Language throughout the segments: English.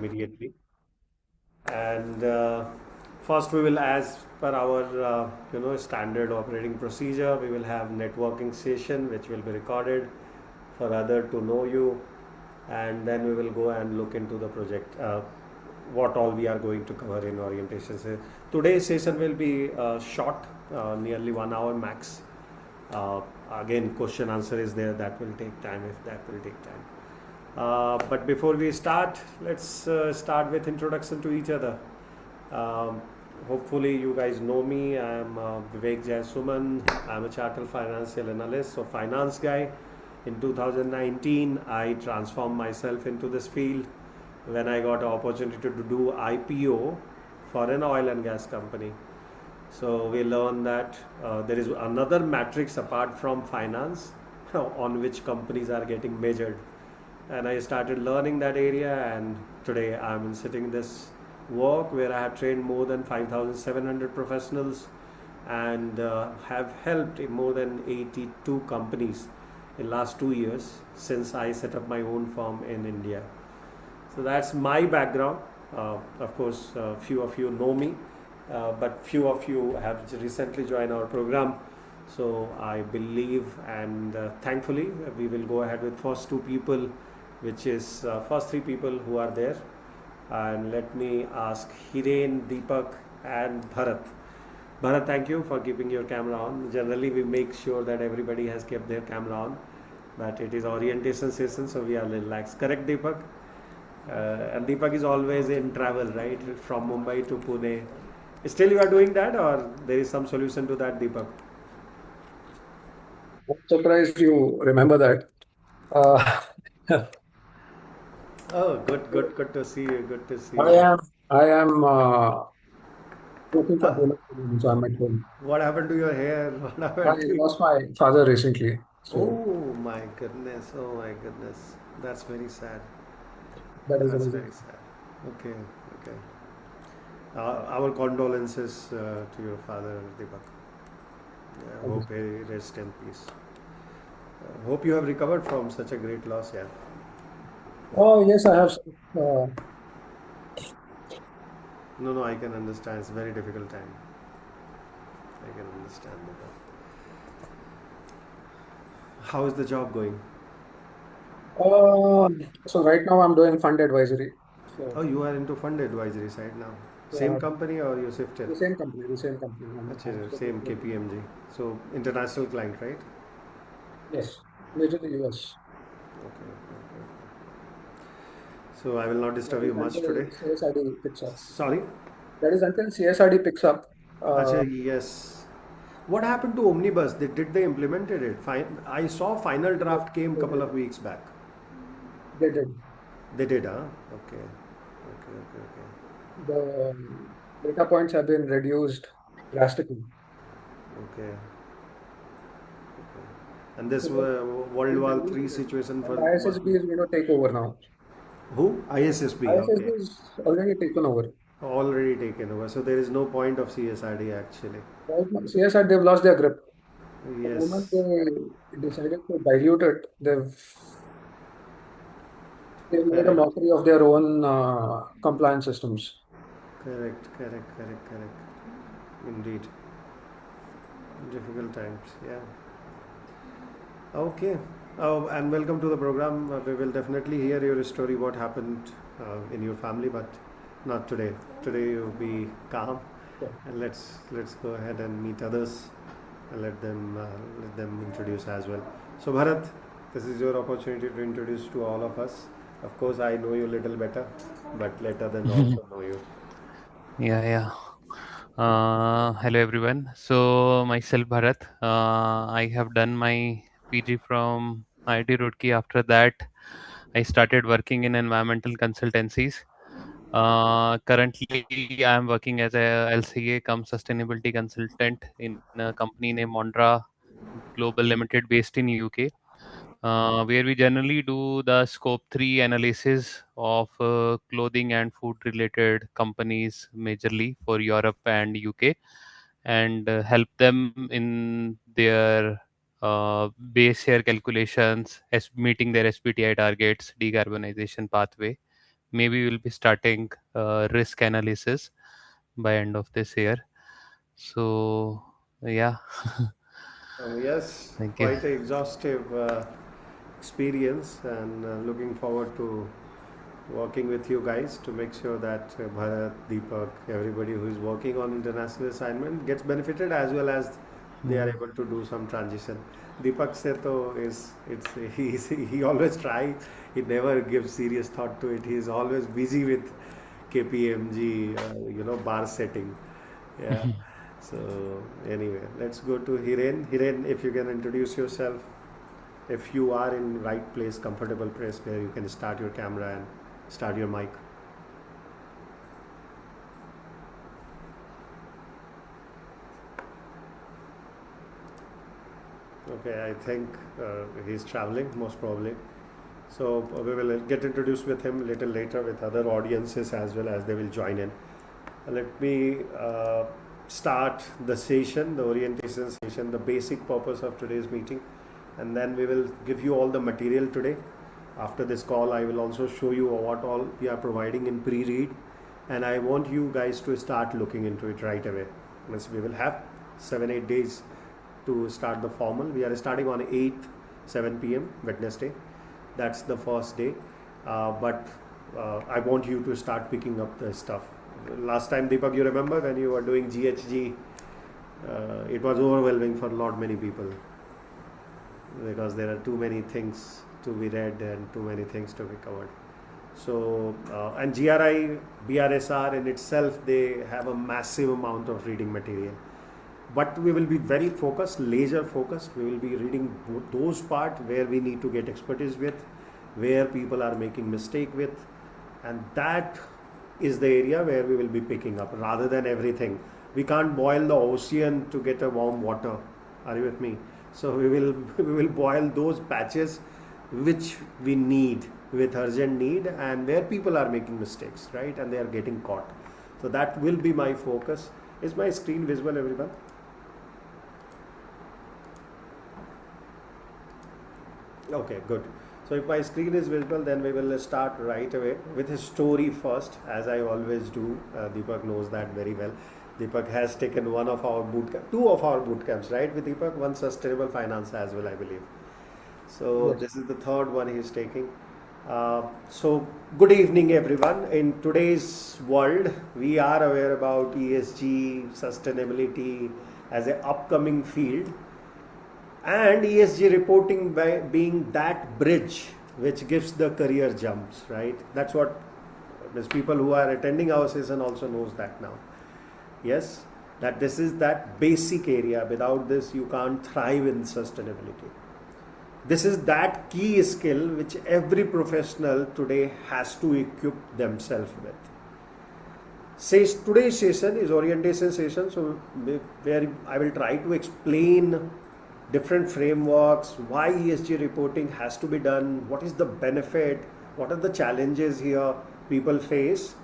immediately. And first, we will, as per our standard operating procedure, we will have networking session which will be recorded for other to know you, and then we will go and look into the project. What all we are going to cover in orientation. So today's session will be short, nearly 1 hour max. Uh, Again, question answer is there. That will take time if that will take time. But before we start, let's start with introduction to each other. Um, Hopefully, you guys know me. I'm Vivek Jaisuman. I'm a chartered financial analyst, so finance guy. In 2019, I transformed myself into this field when I got an opportunity to do IPO for an oil and gas company. So we learned that there is another matrix apart from finance on which companies are getting measured. And I started learning that area, and today I'm sitting in this work where I have trained more than 5,700 professionals and have helped in more than 82 companies in last 2 years since I set up my own firm in India. So that's my background. Of course, few of you know me, but few of you have recently joined our program. So I believe and thankfully we will go ahead with first two people, which is first three people who are there. And let me ask Hiren, Deepak, and Bharat. Bharat, thank you for keeping your camera on. Generally, we make sure that everybody has kept their camera on, but it is orientation session, so we are relaxed. Correct, Deepak? And Deepak is always in travel, right? From Mumbai to Pune. Still, you are doing that, or there is some solution to that, Deepak? I'm surprised you remember that. Uh, Oh, good to see you. Good to see I you. am I am looking for Huh? bonus, so I'm at home. What happened to your hair? What I happened to you? lost my father recently, so Oh my goodness. Oh my goodness. That's very sad. that is the That's reason. very sad. Okay, okay. Our condolences to your father, Deepak. Yeah, Thank you. hope he rest in peace. Hope you have recovered from such a great loss, yeah. Oh yes, I have some, No, no, I can understand. It's a very difficult time. I can understand that. How is the job going? uh, so right now I'm doing fund advisory. Oh, So you are into fund advisory side now. Same yeah, company or you shifted? the same company. I'm Achha, still same with them. KPMG. So international client, right? Yes, majorly US. Okay, okay, okay. So I will not That disturb you is much until today. CSRD picks up. Sorry. That is until CSRD picks up. Achha, Uh, yes. What happened to Omnibus? Did they implemented it? I saw final they, draft came they couple did. of weeks back. They did. They did, huh? Okay. Okay, okay, okay. The data points have been reduced drastically. Okay. And this So they World they've War reduced Three it. situation And for ISSB is going to take over now. who? ISSB. ISSB Okay. is already taken over. Already taken over. So there is no point of CSRD actually. Right now, CSR, they've lost their grip. The moment Yes. they decided to dilute it, they've made a Correct. mockery of their own compliance systems. Correct. Correct. Correct. Correct. Indeed. Difficult times. Yeah. Okay. Oh, and welcome to the program. We will definitely hear your story, what happened in your family, but not today. Today you be calm, Yeah. and let's go ahead and meet others, and let them introduce as well. So Bharat, this is your opportunity to introduce to all of us. Of course, I know you a little better, but let others also know you. Yeah, yeah. Hello everyone. So myself Bharat. I have done my PG from IIT Roorkee. After that, I started working in environmental consultancies. Currently, I am working as a LCA cum sustainability consultant in a company named Mondra Global Limited based in UK, where we generally do the scope 3 analysis of clothing and food related companies majorly for Europe and UK, and help them in their base year calculations as meeting their SBTI targets, decarbonization pathway maybe we'll be starting risk analysis by end of this year. So yeah. Yes, Thank you. quite an exhaustive experience, and looking forward to working with you guys to make sure that Bharat, Deepak, everybody who is working on international assignment gets benefited, as well as they are able to do some transition. Deepak se to is he always try, he never gives serious thought to it. He is always busy with KPMG, bar setting. Yeah. So anyway, let's go to Hiren. Hiren, if you can introduce yourself, if you are in right place, comfortable place where you can start your camera and start your mic. Okay, I think he's traveling most probably. So we will get introduced with him a little later with other audiences as well, as they will join in. Let me start the session, the orientation session, the basic purpose of today's meeting, and then we will give you all the material today. After this call, I will also show you what all we are providing in pre-read, and I want you guys to start looking into it right away. Means we will have 7-8 days to start the formal. We are starting on 8th, 7 p.m. Wednesday. That's the first day, but I want you to start picking up the stuff. Last time, Deepak, you remember when you were doing GHG, it was overwhelming for not many people because there are too many things to be read and too many things to be covered. So, and GRI, BRSR in itself, they have a massive amount of reading material. But we will be very focused, laser focused. We will be reading those parts where we need to get expertise with, where people are making mistake with, and that is the area where we will be picking up rather than everything. We can't boil the ocean to get a warm water. Are you with me? So we will boil those patches which we need with urgent need and where people are making mistakes, right? And they are getting caught. So that will be my focus. Is my screen visible, everyone? Okay, good. So if my screen is visible, then we will start right away with his story first, as I always do. Deepak knows that very well. Deepak has taken one of our two of our boot camps, right? With Deepak, one sustainable finance as well, I believe. So Yes. this is the third one he's taking. So good evening, everyone. In today's world, we are aware about ESG, sustainability as an upcoming field, and ESG reporting being that bridge which gives the career jumps, right? That's what these people who are attending our session also knows that now. Yes, that this is that basic area. Without this, you can't thrive in sustainability. This is that key skill which every professional today has to equip themselves with. Today's session is orientation session, so where I will try to explain different frameworks, why ESG reporting has to be done, what is the benefit, what are the challenges here people face,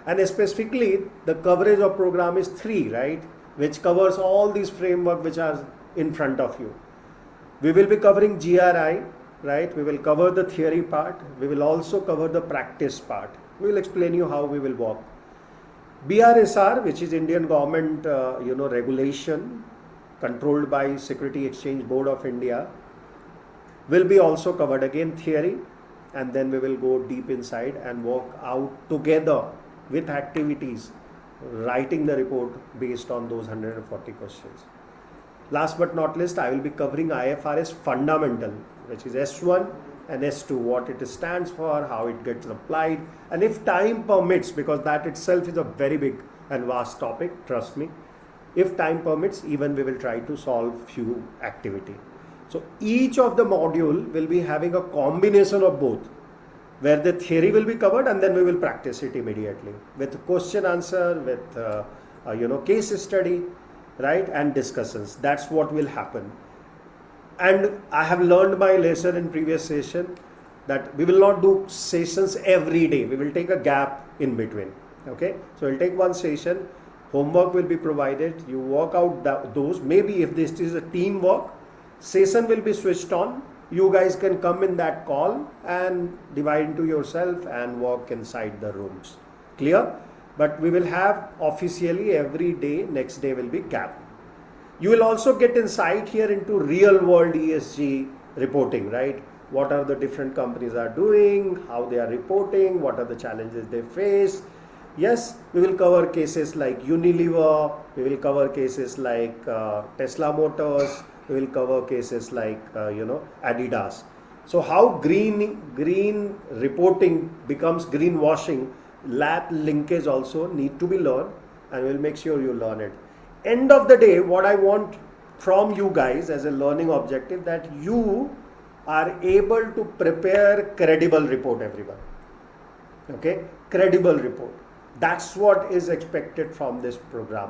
and specifically the coverage of program is 3, right, which covers all these framework which are in front of you. We will be covering GRI, right? We will cover the theory part. We will also cover the practice part. We will explain you how we will work. BRSR, which is Indian government, regulation controlled by Security Exchange Board of India, will be also covered. Again, theory, and then we will go deep inside and work out together with activities, writing the report based on those 140 questions. Last but not least, I will be covering IFRS fundamental, which is S1 and S2, what it stands for, how it gets applied, and if time permits, because that itself is a very big and vast topic, trust me, if time permits, even we will try to solve few activity. So each of the module will be having a combination of both, where the theory will be covered and then we will practice it immediately with question answer, with case study, right, and discussions. That's what will happen. And I have learned my lesson in previous session that we will not do sessions every day. We will take a gap in between. Okay, so we'll take one session. Homework will be provided. You work out those. Maybe if this is a teamwork, session will be switched on you guys can come in that call and divide into yourself and walk inside the rooms. Clear? But we will have officially every day, next day will be gap. You will also get insight here into real world ESG reporting, right? What are the different companies are doing, how they are reporting, what are the challenges they face. Yes, we will cover cases like Unilever, we will cover cases like Tesla Motors, we will cover cases like Adidas. So how green reporting becomes greenwashing, that linkage also need to be learned, and we'll make sure you learn it. End of the day, what I want from you guys as a learning objective, that you are able to prepare credible report, everyone. Okay, credible report. That's what is expected from this program.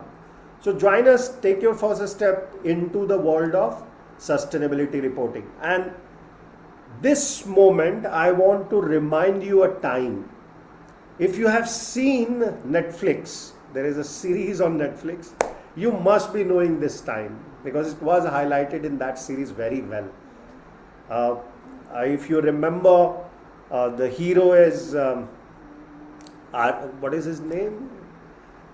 So join us, take your first step into the world of sustainability reporting. And this moment, I want to remind you a time. If you have seen Netflix, there is a series on Netflix, you must be knowing this time because it was highlighted in that series very well. If you remember, the hero is what is his name?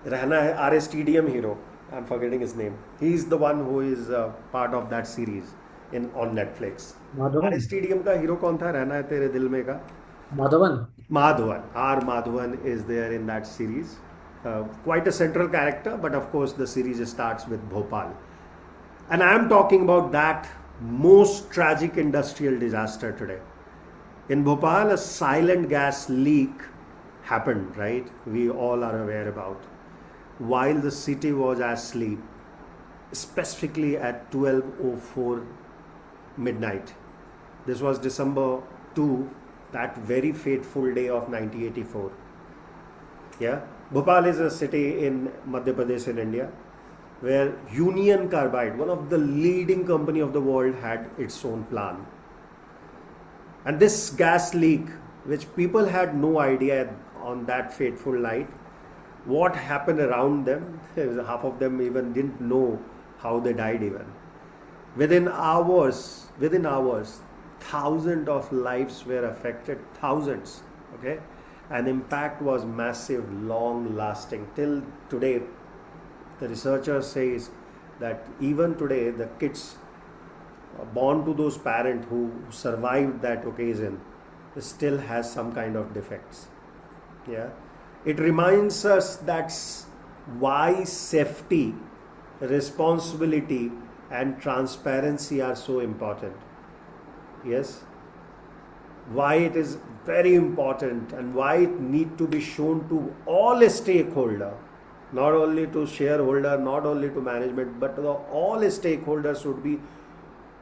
Rahna RSTDM hero. I'm forgetting his name. He's the one who is part of that series on Netflix. Madhavan. RSTDM का hero कौन था? रहना है तेरे दिल में का? Madhavan. Madhavan. R. Madhavan is there in that series. Quite a central character, but of course the series starts with Bhopal. And I am talking about that most tragic industrial disaster today. In Bhopal, a silent gas leak happened, right? We all are aware about. While the city was asleep, specifically at 12:04 midnight. This was December 2, that very fateful day of 1984. Yeah, Bhopal is a city in Madhya Pradesh in India, where Union Carbide, one of the leading company of the world, had its own plant. And this gas leak, which people had no idea on that fateful night, what happened around them, half of them even didn't know how they died even. Within hours, thousands of lives were affected, thousands, okay? And impact was massive, long lasting. Till today, the researcher says that even today, the kids born to those parents who survived that occasion still has some kind of defects. Yeah, it reminds us that's why safety, responsibility, and transparency are so important. Yes, why it is very important and why it need to be shown to all stakeholder, not only to shareholder, not only to management, but to all stakeholders should be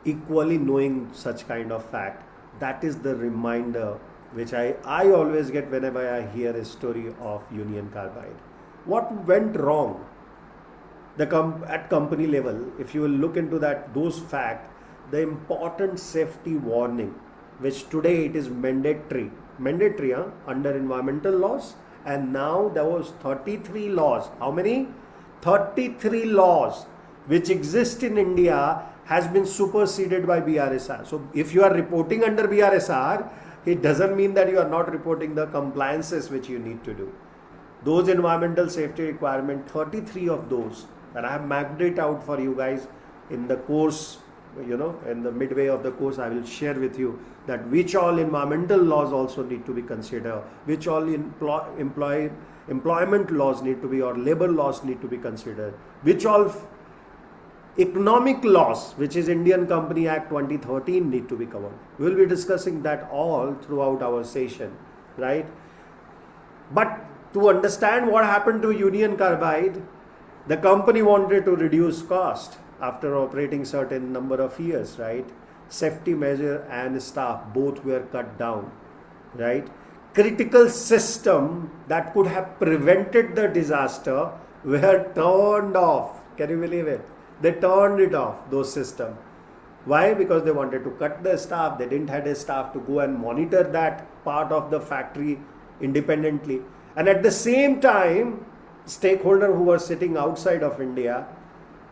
equally knowing such kind of fact. That is the reminder which I always get whenever I hear a story of Union Carbide. What went wrong? At company level, if you will look into those facts, the important safety warning, which today it is mandatory under environmental laws, and now there was 33 laws. How many? 33 laws which exist in India has been superseded by BRSR. So if you are reporting under BRSR, it doesn't mean that you are not reporting the compliances which you need to do. Those environmental safety requirements, 33 of those, and I have mapped it out for you guys in the course, in the midway of the course, I will share with you that which all environmental laws also need to be considered, which all employment laws need to be, or labor laws need to be considered, which all economic laws, which is Indian Company Act 2013, need to be covered. We will be discussing that all throughout our session, right? But to understand what happened to Union Carbide, the company wanted to reduce cost after operating certain number of years, right? Safety measure and staff both were cut down, right? Critical system that could have prevented the disaster were turned off. Can you believe it? They turned it off, those systems. Why? Because they wanted to cut the staff. They didn't have a staff to go and monitor that part of the factory independently. And at the same time, stakeholder who were sitting outside of India,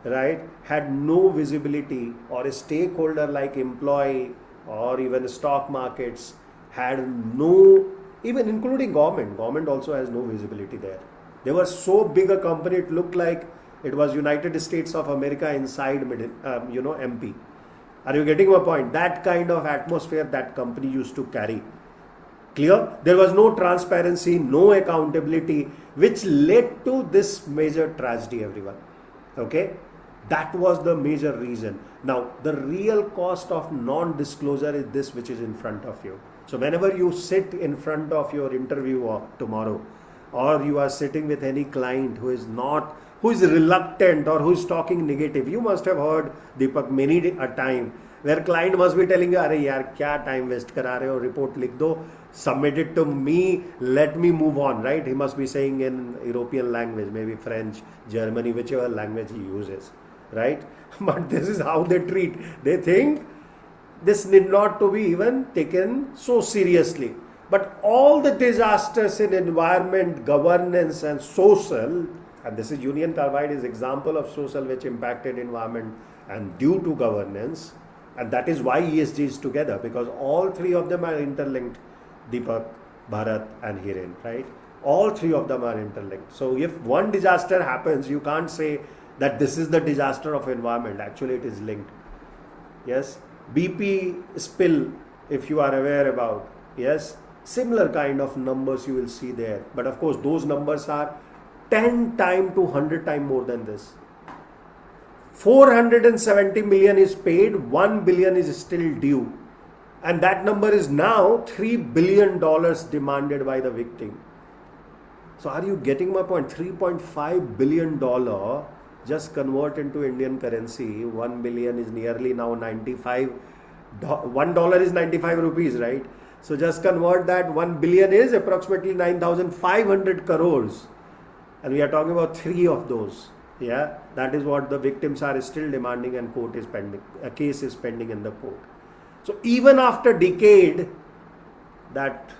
right, had no visibility, or a stakeholder like employee or even stock markets had no, even including government also has no visibility there. They were so big a company, it looked like it was United States of America inside MP. Are you getting my point? That kind of atmosphere that company used to carry. Clear? There was no transparency, no accountability, which led to this major tragedy, everyone. Okay? That was the major reason. Now, the real cost of non-disclosure is this, which is in front of you. So whenever you sit in front of your interviewer tomorrow, or you are sitting with any client who is reluctant or who is talking negative, you must have heard, Deepak, many a time where client must be telling you, "Arey yaar, kya time waste kara rahe ho? Report likh do, submit it to me, let me move on," right? He must be saying in European language, maybe French, Germany, whichever language he uses, right? But this is how they treat. They think this need not to be even taken so seriously. But all the disasters in environment, governance and social, and this is Union Carbide is example of social which impacted environment and due to governance, and that is why ESG is together, because all three of them are interlinked, Deepak, Bharat and Hiren, right? All three of them are interlinked. So if one disaster happens, you can't say that this is the disaster of environment. Actually, it is linked. Yes, BP spill, if you are aware about, yes, similar kind of numbers you will see there. But of course, those numbers are 10 times to 100 times more than this. 470 million is paid, 1 billion is still due. And that number is now $3 billion demanded by the victim. So are you getting my point? $3.5 billion, just convert into Indian currency. 1 billion is nearly now 95. $1 is 95 rupees, right? So just convert that. 1 billion is approximately 9,500 crores. And we are talking about three of those. Yeah, that is what the victims are still demanding, and court is pending. A case is pending in the court. So even after decade, that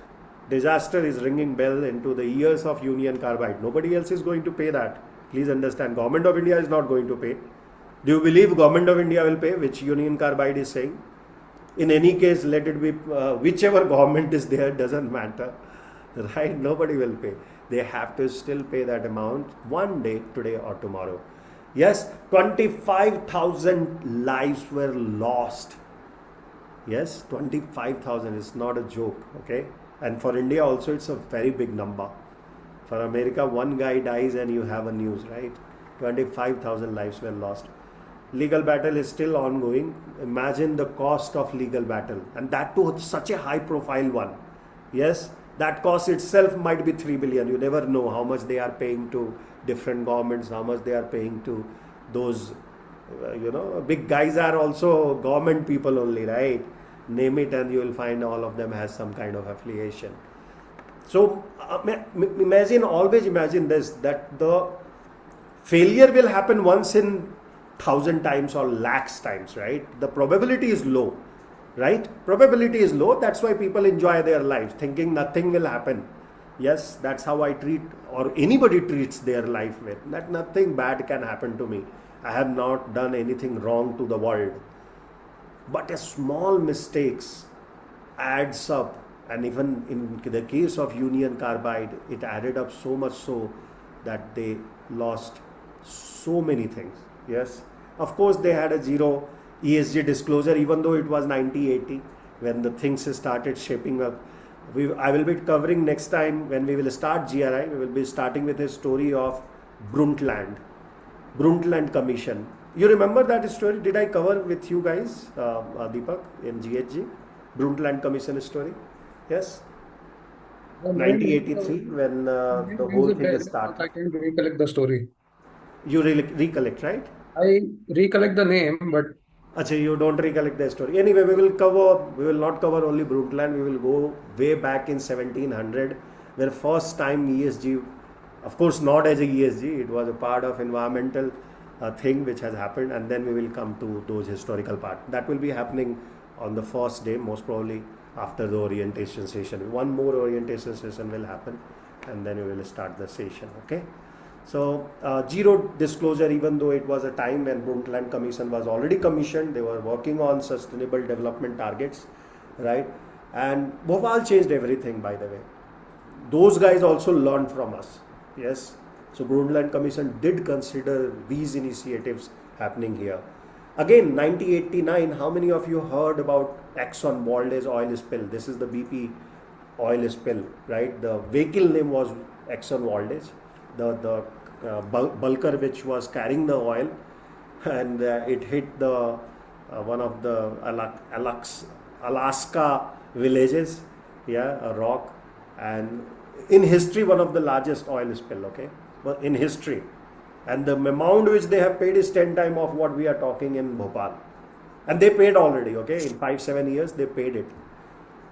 disaster is ringing bell into the ears of Union Carbide. Nobody else is going to pay that. Please understand, Government of India is not going to pay. Do you believe Government of India will pay, which Union Carbide is saying? In any case, let it be whichever government is there, doesn't matter, right? Nobody will pay. They have to still pay that amount one day, today or tomorrow. Yes, 25,000 lives were lost. Yes, 25,000 is not a joke, okay? And for India also, it's a very big number. For America, one guy dies and you have a news, right? 25,000 lives were lost. Legal battle is still ongoing. Imagine the cost of legal battle, and that too such a high profile one. Yes, that cost itself might be 3 billion. You never know how much they are paying to different governments, how much they are paying to those, big guys are also government people only, right? Name it and you will find all of them has some kind of affiliation. So always imagine this, that the failure will happen once in 1,000 times or lakhs times, right? The probability is low, right? Probability is low. That's why people enjoy their lives, thinking nothing will happen. Yes, that's how I treat, or anybody treats their life with, that nothing bad can happen to me. I have not done anything wrong to the world. But a small mistakes adds up, and even in the case of Union Carbide, it added up so much so that they lost so many things. Yes, of course they had a zero ESG disclosure, even though it was 90-80 when the things started shaping up. I will be covering next time when we will start GRI. We will be starting with a story of Brundtland Commission. You remember that story? Did I cover with you guys, Deepak, in GHG? Brundtland Commission story? Yes? 1983 when the whole thing started. I can't recollect the story. You recollect, right? I recollect the name, but Achha, you don't recollect the story. Anyway, we will not cover only Brundtland. We will go way back in 1700, where first time ESG, of course not as a ESG, it was a part of environmental thing which has happened, and then we will come to those historical part. That will be happening on the first day, most probably after the orientation session. One more orientation session will happen, and then we will start the session, okay? So zero disclosure, even though it was a time when Brundtland Commission was already commissioned, they were working on sustainable development targets. right? And Bhopal changed everything, by the way. Those guys also learned from us. Yes. So Brundtland Commission did consider these initiatives happening here. Again, 1989, how many of you heard about Exxon Valdez oil spill? This is the BP oil spill, right? The vehicle name was Exxon Valdez. The bulker which was carrying the oil, and it hit the one of the Alaska villages, yeah, a rock, and in history one of the largest oil spill, okay, but in history, and the amount which they have paid is 10 times of what we are talking in Bhopal, and they paid already, okay, in 5-7 years they paid it.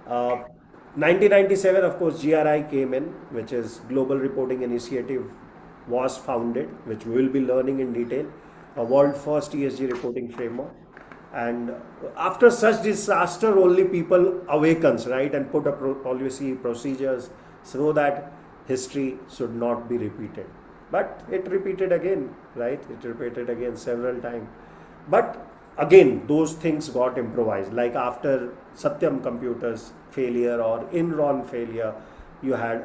1997, of course, GRI came in, which is Global Reporting Initiative, was founded, which we will be learning in detail, a world first ESG reporting framework. And after such disaster, only people awakens, right, and put a policy procedures so that history should not be repeated. But it repeated again, right? It repeated again several times. But again, those things got improvised. Like after Satyam Computers failure or Enron failure, you had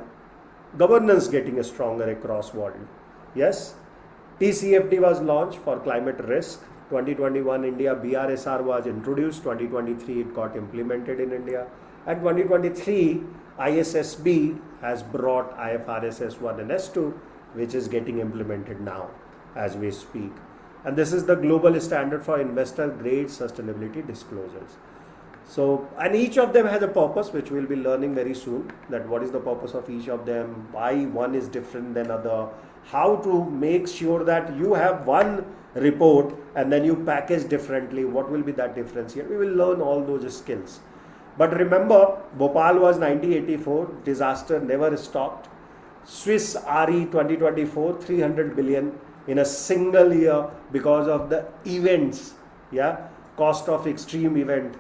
governance getting stronger across world. Yes, TCFD was launched for climate risk. 2021 India BRSR was introduced. 2023 it got implemented in India. And 2023 ISSB has brought IFRS S1 and S2, which is getting implemented now as we speak. And this is the global standard for investor grade sustainability disclosures. So, and each of them has a purpose, which we'll be learning very soon, that what is the purpose of each of them, why one is different than other, how to make sure that you have one report and then you package differently, what will be that difference here. We will learn all those skills. But remember, Bhopal was 1984, disaster never stopped. Swiss RE 2024, 300 billion in a single year because of the events, yeah, cost of extreme event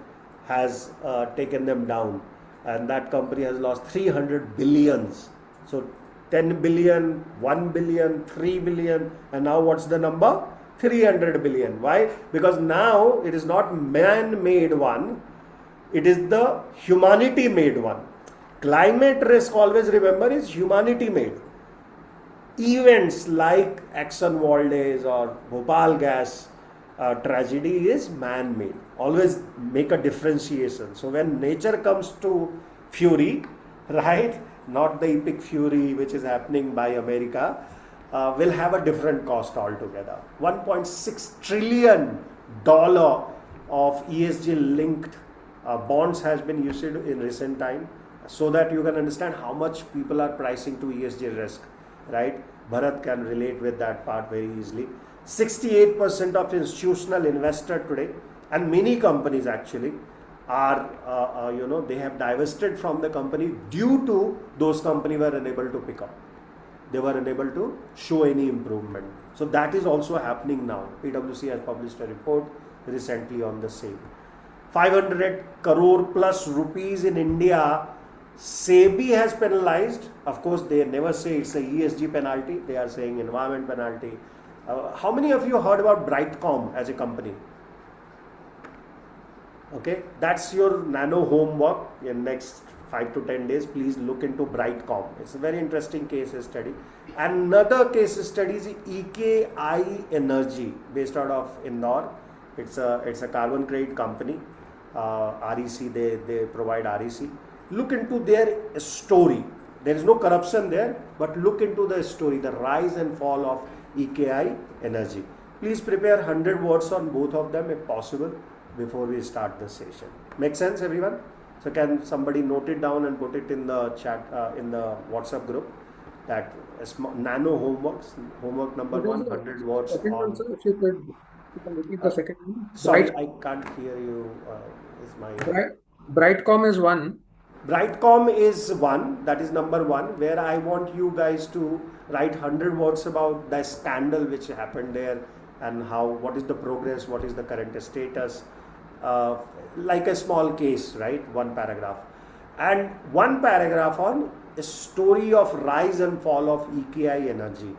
has taken them down, and that company has lost 300 billions. So 10 billion, 1 billion, 3 billion, and now what's the number? 300 billion. Why? Because now it is not man-made one, it is the humanity-made one. Climate risk, always remember, is humanity-made. Events like Exxon Valdez or Bhopal gas tragedy is man-made. Always make a differentiation. So when nature comes to fury, right, not the epic fury which is happening by America, will have a different cost altogether. $1.6 trillion of ESG linked bonds has been issued in recent time, so that you can understand how much people are pricing to ESG risk, right? Bharat can relate with that part very easily. 68% of institutional investor today, and many companies actually are, they have divested from the company due to those companies were unable to pick up. They were unable to show any improvement. So that is also happening now. PwC has published a report recently on the same. 500 crore plus rupees in India, SEBI has penalized. Of course, they never say it's a ESG penalty. They are saying environment penalty. How many of you heard about Brightcom as a company? Okay, that's your nano homework in next 5 to 10 days. Please look into Brightcom. It's a very interesting case study. Another case study is EKI Energy, based out of Indore. It's a carbon credit company. REC, they provide REC. Look into their story. There is no corruption there, but look into the story, the rise and fall of EKI Energy. Please prepare 100 words on both of them if possible before we start the session. Make sense, everyone? So can somebody note it down and put it in the chat, in the WhatsApp group, that nano homework number 100 words on. If you can repeat the second one. Sorry, I can't hear you. Brightcom is one. Brightcom is one, that is number one, where I want you guys to write 100 words about the scandal which happened there and what is the progress, what is the current status, like a small case, right? One paragraph. And one paragraph on a story of rise and fall of EKI Energy.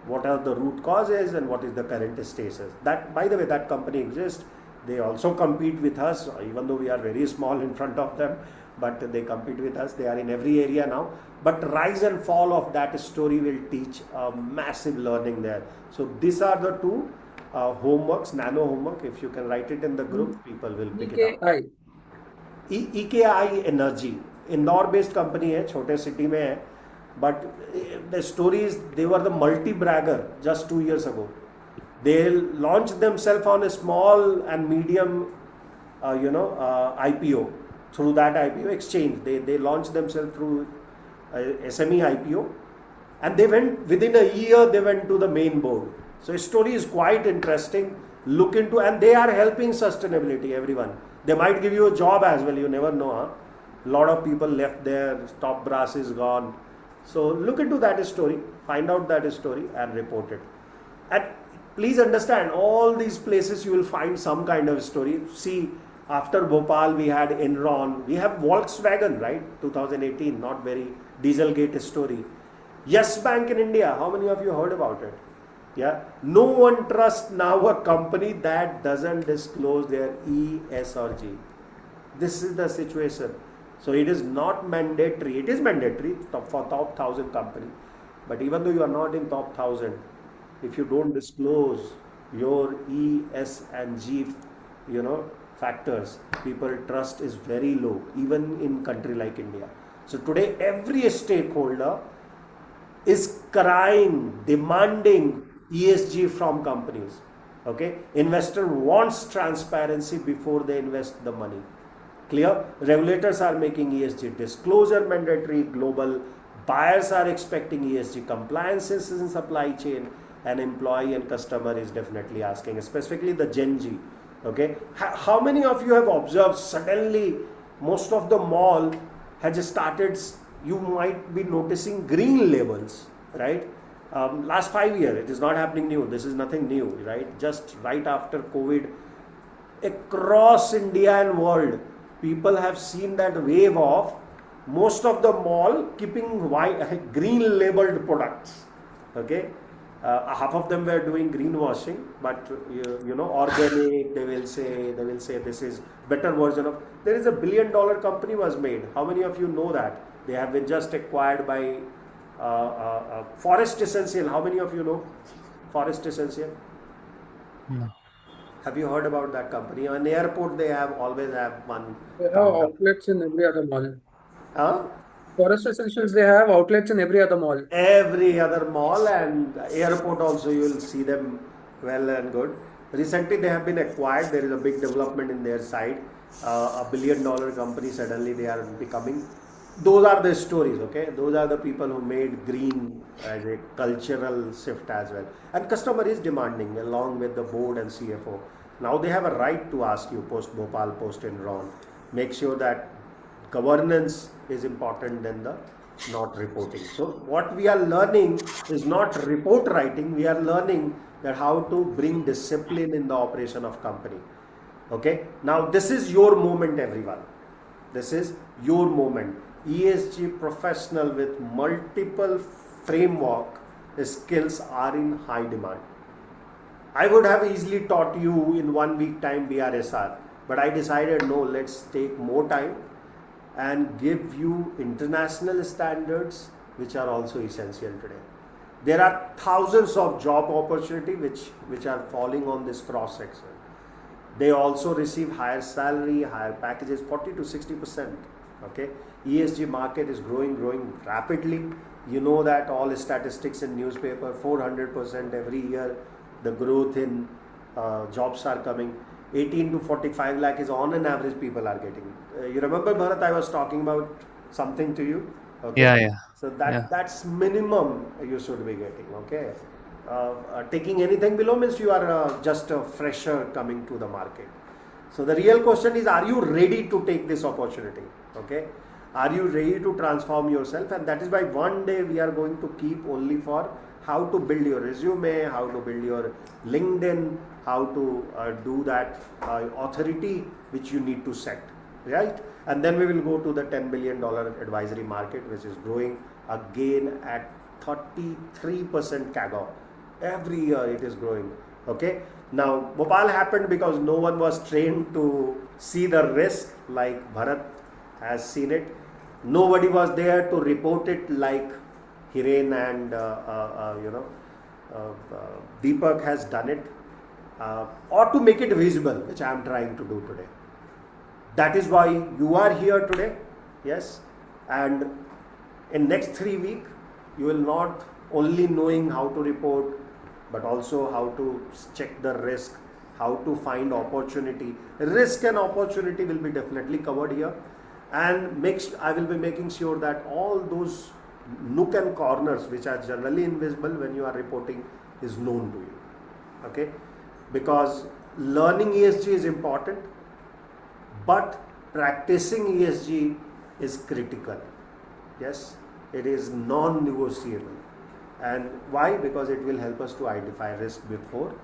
What are the root causes and what is the current status? That, by the way, that company exists. They also compete with us, even though we are very small in front of them, but they compete with us. They are in every area now. But rise and fall of that story will teach a massive learning there. So these are the two homeworks, nano homework. If you can write it in the group, people will pick it up. EKI. EKI Energy, Indore based company है, छोटे city में है, but the stories they were the multibagger just 2 years ago. They launched themselves on a small and medium IPO. Through that IPO exchange, they launched themselves through SME IPO, and they went within a year, they went to the main board. So the story is quite interesting. Look into, and they are helping sustainability, everyone. They might give you a job as well, you never know. A lot of people left there, top brass is gone. So look into that story, find out that story and report it. And please understand, all these places you will find some kind of story. See, after Bhopal we had Enron, we have Volkswagen, right? 2018, not very Dieselgate story. Yes Bank in India, how many of you heard about it? Yeah, no one trusts now a company that doesn't disclose their ESG. This is the situation. So it is not mandatory. It is mandatory for top 1,000 company. But even though you are not in top 1,000, if you don't disclose your E, S and G, factors, people trust is very low, even in country like India. So today every stakeholder is crying, demanding ESG from companies. Okay, investor wants transparency before they invest the money. Clear? Regulators are making ESG disclosure mandatory, global buyers are expecting ESG compliances in supply chain, and employee and customer is definitely asking, specifically the Gen Z. Okay, how many of you have observed suddenly most of the mall has started, you might be noticing green labels, right? Last 5 years, it is not happening new, this is nothing new, right? Just right after COVID, across India and world, people have seen that wave of most of the mall keeping white, green labeled products. Okay, half of them were doing greenwashing, but organic. They will say this is better version of. There is $1 billion company was made. How many of you know that? They have been just acquired by Forest Essential. How many of you know Forest Essential? No. Have you heard about that company? In the airport, they always have one. They have outlets in every other mall. Huh? Forest Essentials, they have outlets in every other mall. Every other mall and airport also, you will see them well and good. Recently, they have been acquired. There is a big development in their side. $1 billion company, suddenly they are becoming. Those are the stories, okay? Those are the people who made green as a cultural shift as well. And customer is demanding along with the board and CFO. Now they have a right to ask you post Bhopal, post Enron. Make sure that governance is important than the not reporting. So what we are learning is not report writing. We are learning that how to bring discipline in the operation of company. Okay. Now this is your moment, everyone. This is your moment. ESG professional with multiple framework skills are in high demand. I would have easily taught you in 1 week time BRSR, but I decided no, let's take more time and give you international standards which are also essential today. There are thousands of job opportunity which are falling on this cross section. They also receive higher salary, higher packages, 40 to 60%. Okay, ESG market is growing rapidly. You know that all statistics in newspaper, 400% every year. The growth in jobs are coming. 18 to 45 lakh is on an average people are getting. You remember, Bharat, I was talking about something to you. Okay. Yeah. So that's minimum you should be getting. Okay. Taking anything below means you are just a fresher coming to the market. So the real question is, are you ready to take this opportunity? Okay. Are you ready to transform yourself? And that is why one day we are going to keep only for how to build your resume, how to build your LinkedIn, how to do that authority which you need to set, right? And then we will go to the $10 billion advisory market, which is growing again at 33% CAGR. Every year it is growing. Okay. Now, Bhopal happened because no one was trained to see the risk like Bharat has seen it. Nobody was there to report it like Hiren and Deepak has done it, or to make it visible, which I am trying to do today. That is why you are here today, yes. And in next 3 weeks, you will not only knowing how to report, but also how to check the risk, how to find opportunity. Risk and opportunity will be definitely covered here, and I will be making sure that all those nook and corners which are generally invisible when you are reporting is known to you. Okay, because learning ESG is important, but practicing ESG is critical. Yes, it is non-negotiable. And why? Because it will help us to identify risk before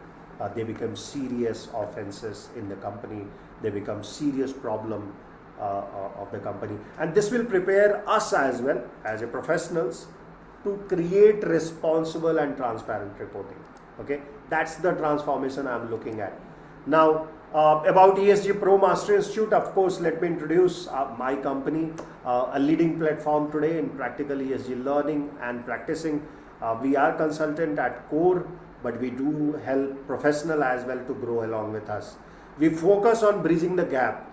they become serious offenses in the company, they become serious problem of the company. And this will prepare us as well as a professionals to create responsible and transparent reporting. Okay, that's the transformation I'm looking at. Now, about ESGPro Master Institute, of course, let me introduce my company, a leading platform today in practical ESG learning and practicing. We are consultant at core, but we do help professional as well to grow along with us. We focus on bridging the gap.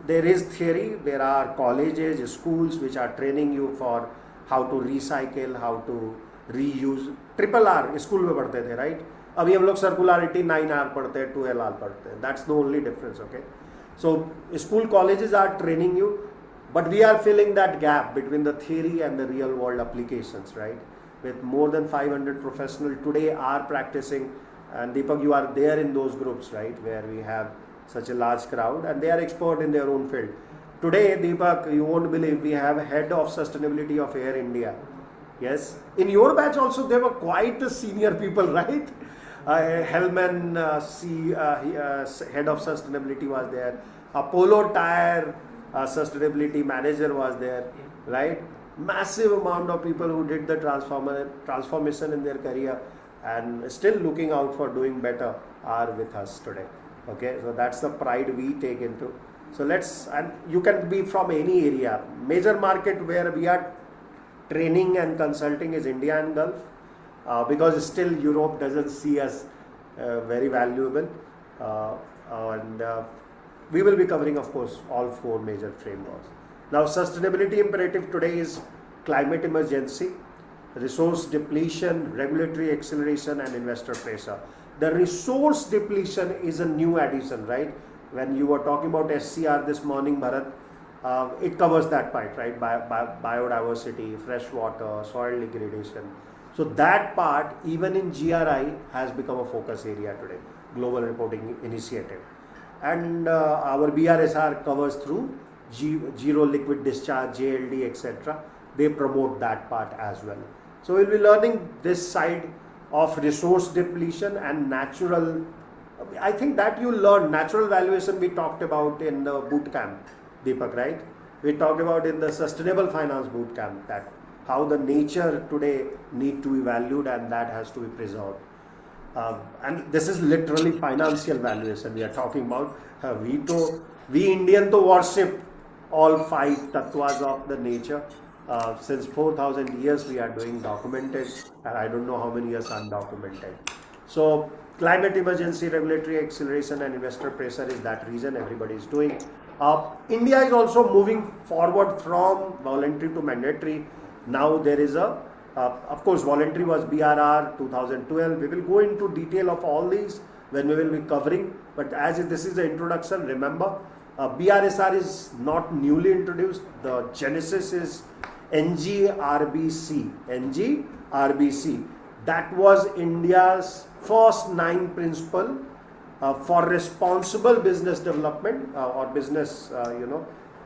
There is theory, there are colleges, schools which are training you for how to recycle, how to reuse. RRR school में पढ़ते थे, right? अभी हम लोग सर्कुलरिटी 9R पढ़ते हैं, 12R पढ़ते हैं. That's the only difference, okay? So school colleges are training you, but we are filling that gap between the theory and the real world applications, right? With more than 500 professionals today are practicing, and Deepak, you are there in those groups, right? Where we have such a large crowd and they are expert in their own field. Today, Deepak, you won't believe, we have a head of sustainability of Air India. Yes, in your batch also there were quite senior people, right? Hellman, head of sustainability was there. Apollo Tire sustainability manager was there, right? Massive amount of people who did the transformation in their career and still looking out for doing better are with us today. Okay, so that's the pride we take into. So and you can be from any area. Major market where we are training and consulting is India and Gulf, because still Europe doesn't see us very valuable, and we will be covering, of course, all 4 major frameworks. Now, sustainability imperative today is climate emergency, resource depletion, regulatory acceleration, and investor pressure. The resource depletion is a new addition, right? When you were talking about SCR this morning, Bharat, it covers that part, right? Biodiversity, fresh water, soil degradation. So that part, even in GRI, has become a focus area today, Global Reporting Initiative. And our BRSR covers through zero liquid discharge, JLD, etc. They promote that part as well. So we'll be learning this side of resource depletion and natural. I think that you learn natural valuation we talked about in the boot camp, Deepak, right? We talked about in the sustainable finance boot camp that how the nature today need to be valued and that has to be preserved. And this is literally financial valuation we are talking about. We Indian to worship all 5 tattvas of the nature. Since 4,000 years we are doing documented, and I don't know how many years undocumented. So climate emergency, regulatory acceleration, and investor pressure is that reason everybody is doing. India is also moving forward from voluntary to mandatory. Now there is of course, voluntary was BRR 2012. We will go into detail of all these when we will be covering. But as this is the introduction, remember, BRSR is not newly introduced. The genesis is NGRBC. NGRBC. That was India's first 9 principle for responsible business development or business,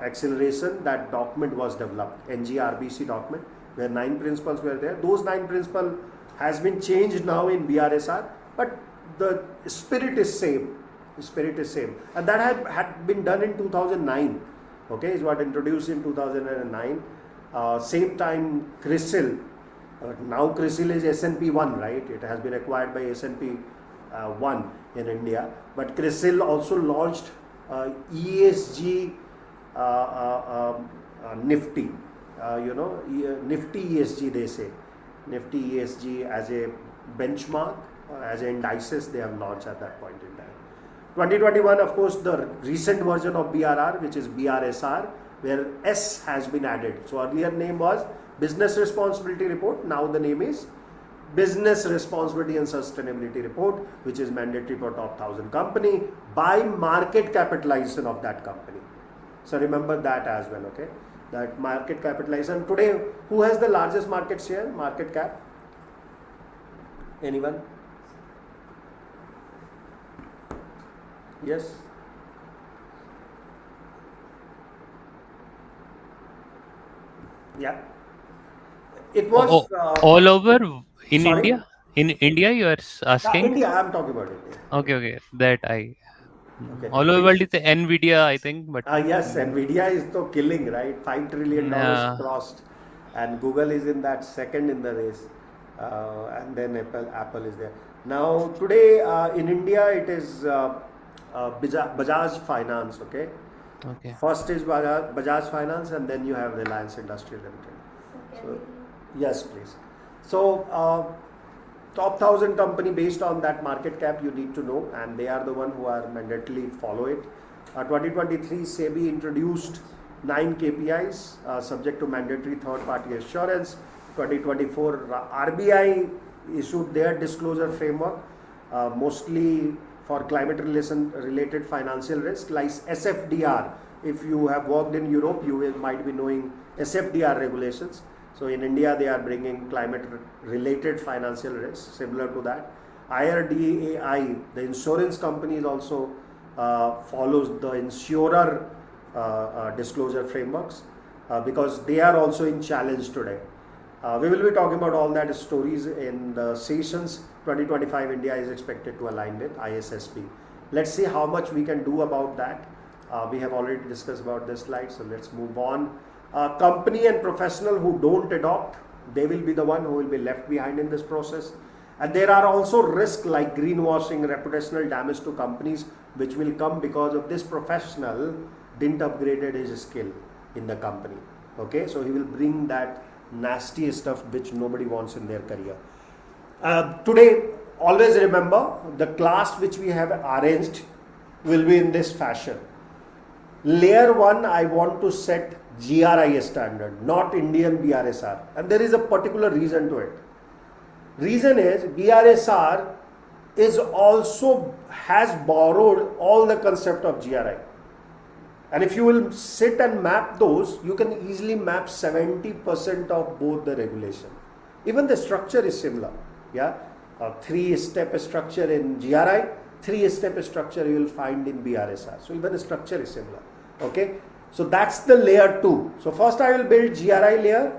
acceleration. That document was developed. NGRBC document, where 9 principles were there. Those 9 principles has been changed now in BRSR, but the spirit is same. The spirit is same, and that had been done in 2009. Okay, is what introduced in 2009. Same time, CRISIL. Now CRISIL is S&P 1, right? It has been acquired by S&P one in India. But CRISIL also launched ESG Nifty, Nifty ESG, they say. Nifty ESG as a benchmark, as indices they have launched at that point in time. 2021, of course, the recent version of BRR, which is BRSR, where S has been added. So earlier name was Business Responsibility Report. Now the name is Business Responsibility and Sustainability Report, which is mandatory for top 1,000 company by market capitalization of that company. So remember that as well, okay? That market capitalization. Today, who has the largest market share, market cap? Anyone? Yes? Yeah. It was all over in sorry? India? In India, you are asking? India, I'm talking about India. Okay. That I. Okay. All over world is the Nvidia, I think, but Yes, Nvidia is so killing, right? $5 trillion crossed, and Google is in that second in the race, and then Apple is there. Now today in India it is Bajaj Finance, okay? okay. First is Bajaj Finance, and then you have Reliance Industrial Limited. So, yes, please. So top 1,000 company based on that market cap you need to know, and they are the one who are mandatorily follow it. 2023 SEBI introduced 9 KPIs subject to mandatory third party assurance. 2024 RBI issued their disclosure framework mostly for climate related financial risk like SFDR. If you have worked in Europe, you might be knowing SFDR regulations. So in India, they are bringing climate related financial risks similar to that. IRDAI, the insurance company, is also follows the insurer disclosure frameworks because they are also in challenge today. We will be talking about all that stories in the sessions. 2025 India is expected to align with ISSB. Let's see how much we can do about that. We have already discussed about this slide, so let's move on. Company and professional who don't adopt, they will be the one who will be left behind in this process. And there are also risks like greenwashing, reputational damage to companies, which will come because of this professional didn't upgraded his skill in the company. Okay, so he will bring that nasty stuff which nobody wants in their career. Today, always remember the class which we have arranged will be in this fashion. Layer 1, I want to set GRI standard, not Indian BRSR, and there is a particular reason to it. Reason is BRSR is also has borrowed all the concept of GRI, and if you will sit and map those, you can easily map 70% of both the regulation. Even the structure is similar. Yeah, a 3-step structure in GRI, 3-step structure you will find in BRSR. So even the structure is similar. Okay. So that's the layer 2. So first I will build GRI layer.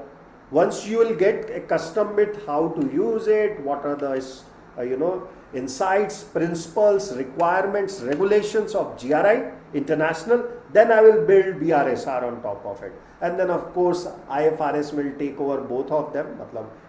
Once you will get accustomed with how to use it, what are the insights, principles, requirements, regulations of GRI international, then I will build BRSR on top of it. And then of course IFRS will take over both of them.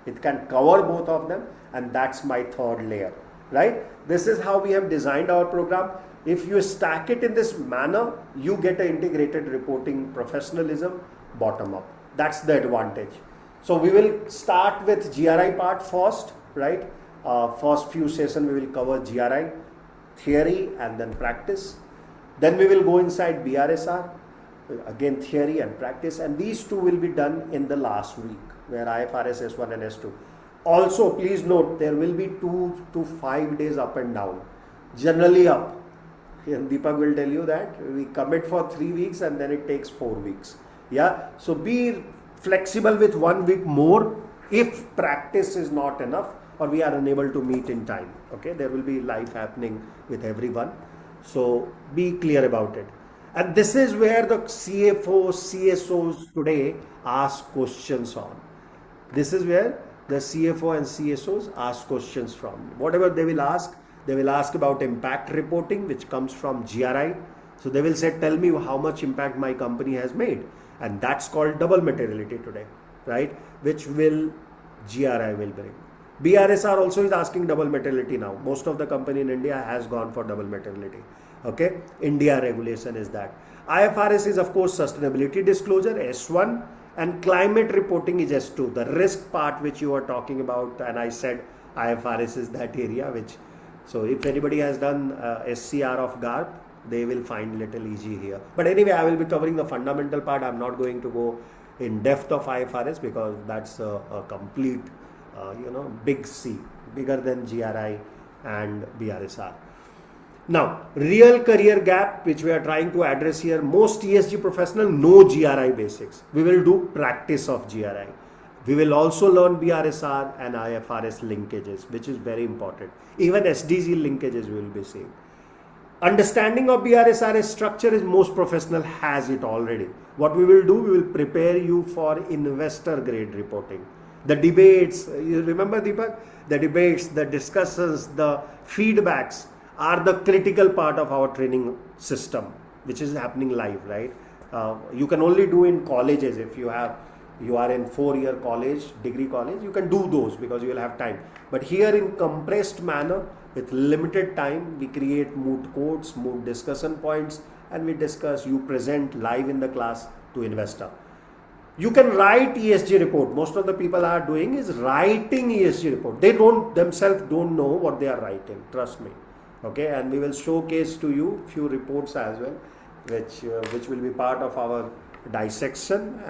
It can cover both of them, and that's my third layer, right? This is how we have designed our program. If you stack it in this manner, you get an integrated reporting professionalism bottom up. That's the advantage. So we will start with GRI part first, right? First few sessions we will cover GRI, theory and then practice. Then we will go inside BRSR, again theory and practice, and these two will be done in the last week where IFRS S1 and S2. Also, please note there will be 2 to 5 days up and down, generally up. And Deepak will tell you that we commit for 3 weeks and then it takes 4 weeks. Yeah, so be flexible with 1 week more if practice is not enough or we are unable to meet in time. Okay, there will be life happening with everyone, so be clear about it. And this is where the CFOs, CSOs today ask questions on. This is where the CFO and CSOs ask questions from. Whatever they will ask about impact reporting, which comes from GRI. So they will say, tell me how much impact my company has made. And that's called double materiality today, right? Which will GRI will bring. BRSR also is asking double materiality now. Most of the company in India has gone for double materiality. Okay, India regulation is that. IFRS is of course sustainability disclosure S1, and climate reporting is S2. The risk part which you are talking about, and I said IFRS is that area which. So if anybody has done SCR of GARP, they will find little easy here. But anyway, I will be covering the fundamental part. I'm not going to go in depth of IFRS because that's a complete, big C, bigger than GRI and BRSR. Now, real career gap which we are trying to address here, most ESG professional know GRI basics. We will do practice of GRI. We will also learn BRSR and IFRS linkages, which is very important. Even SDG linkages we will be seeing. Understanding of BRSR structure is most professional has it already. What we will do, we will prepare you for investor grade reporting. The debates, you remember Deepak? The debates, the discussions, the feedbacks are the critical part of our training system, which is happening live, right? You can only do in colleges. If you are in 4-year college, degree college, you can do those because you will have time. But here in compressed manner, with limited time, we create moot courts, moot discussion points, and we discuss, you present live in the class to investor. You can write ESG report. Most of the people are doing is writing ESG report. They themselves don't know what they are writing, trust me. Okay, and we will showcase to you few reports as well, which will be part of our dissection,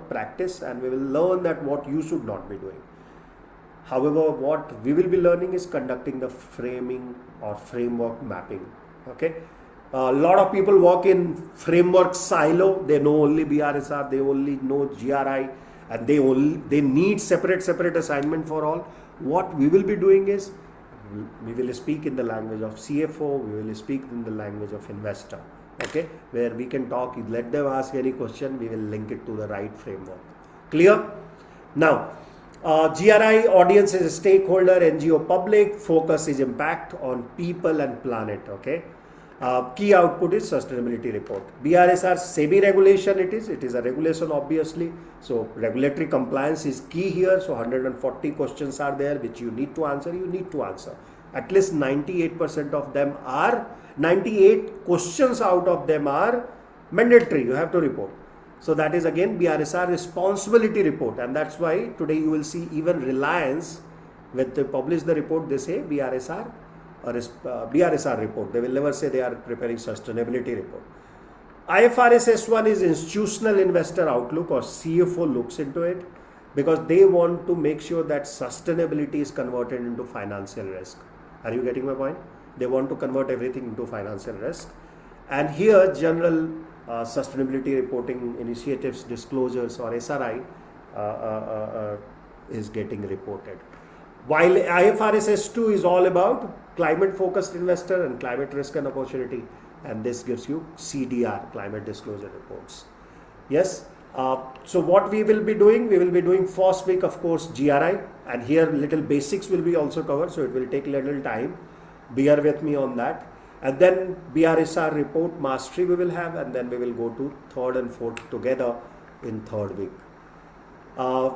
practice, and we will learn that what you should not be doing. However, what we will be learning is conducting the framing or framework mapping. Okay, a lot of people work in framework silo. They know only BRSR, they only know GRI, and they need separate assignment for all. What we will be doing is, we will speak in the language of CFO, we will speak in the language of investor, okay, where we can talk, let them ask any question, we will link it to the right framework. Clear? Now, GRI audience is a stakeholder, NGO public, focus is impact on people and planet, okay. Key output is sustainability report. BRSR SEBI regulation it is a regulation obviously, so regulatory compliance is key here. So 140 questions are there which you need to answer. At least 98% of them are, 98 questions out of them are mandatory, you have to report. So that is again BRSR responsibility report, and that's why today you will see even Reliance, when they publish the report, they say BRSR or BRSR report. They will never say they are preparing sustainability report. IFRS S1 is institutional investor outlook, or CFO looks into it because they want to make sure that sustainability is converted into financial risk. Are you getting my point? They want to convert everything into financial risk. And here general sustainability reporting initiatives, disclosures or SRI is getting reported. While IFRS S2 is all about climate focused investor and climate risk and opportunity, and this gives you CDR, climate disclosure reports. Yes. So what we will be doing first week, of course, GRI, and here little basics will be also covered, so it will take little time. Bear with me on that. And then BRSR report mastery we will have, and then we will go to third and fourth together in third week.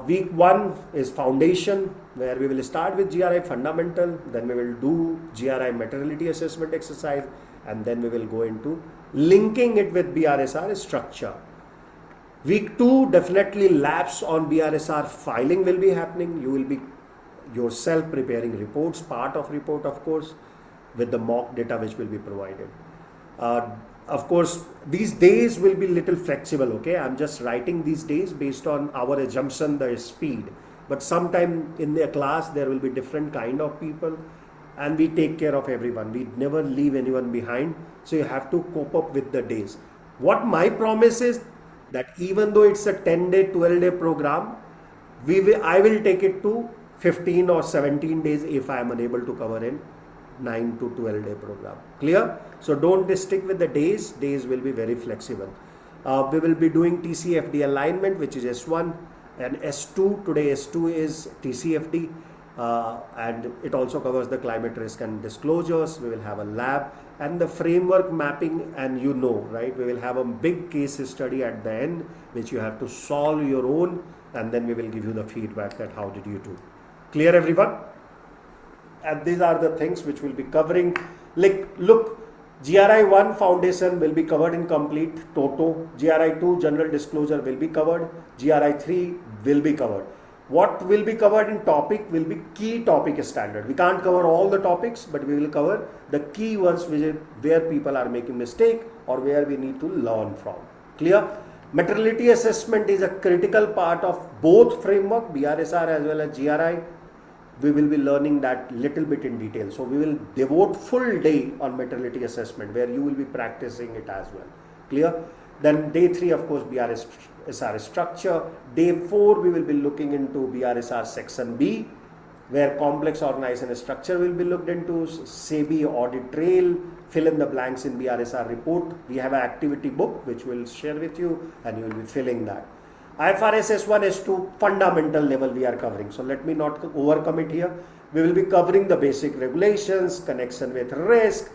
Week 1 is foundation, where we will start with GRI fundamental, then we will do GRI materiality assessment exercise, and then we will go into linking it with BRSR structure. Week 2 definitely labs on BRSR filing will be happening. You will be yourself preparing reports, part of report of course, with the mock data which will be provided. Of course, these days will be little flexible, okay. I'm just writing these days based on our assumption, the speed. But sometime in the class there will be different kind of people, and we take care of everyone. We never leave anyone behind. So you have to cope up with the days. What my promise is that even though it's a 10-day, 12-day program, I will take it to 15 or 17 days if I am unable to cover in 9 to 12-day program. Clear? So don't stick with the days. Days will be very flexible. We will be doing TCFD alignment, which is S1, and S2. Today S2 is TCFD, and it also covers the climate risk and disclosures. We will have a lab and the framework mapping, and right, we will have a big case study at the end which you have to solve your own, and then we will give you the feedback that how did you do. Clear, everyone? And these are the things which we'll be covering. Like, look, GRI 1 foundation will be covered in complete toto. GRI 2 general disclosure will be covered. GRI 3 will be covered. What will be covered in topic will be key topic standard. We can't cover all the topics, but we will cover the key ones where people are making mistake or where we need to learn from. Clear? Materiality assessment is a critical part of both framework, BRSR as well as GRI. We will be learning that little bit in detail. So we will devote full day on materiality assessment where you will be practicing it as well. Clear? Then day 3, of course, BRSR structure. Day 4, we will be looking into BRSR section B, where complex organization structure will be looked into, SEBI audit trail, fill in the blanks in BRSR report. We have an activity book which we'll share with you and you will be filling that. IFRS S1, S2 fundamental level we are covering. So let me not overcommit here. We will be covering the basic regulations, connection with risk,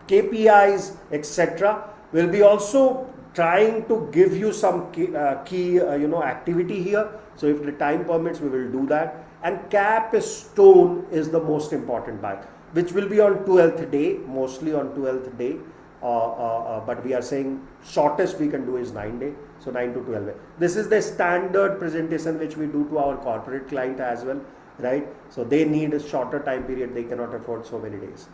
KPIs, etc. We'll be also trying to give you some key activity here. So if the time permits, we will do that. And capstone is the most important part, which will be on 12th day, mostly on 12th day. But we are saying shortest we can do is 9 days, so 9 to 12 days. This is the standard presentation which we do to our corporate client as well, right? So they need a shorter time period, they cannot afford so many days.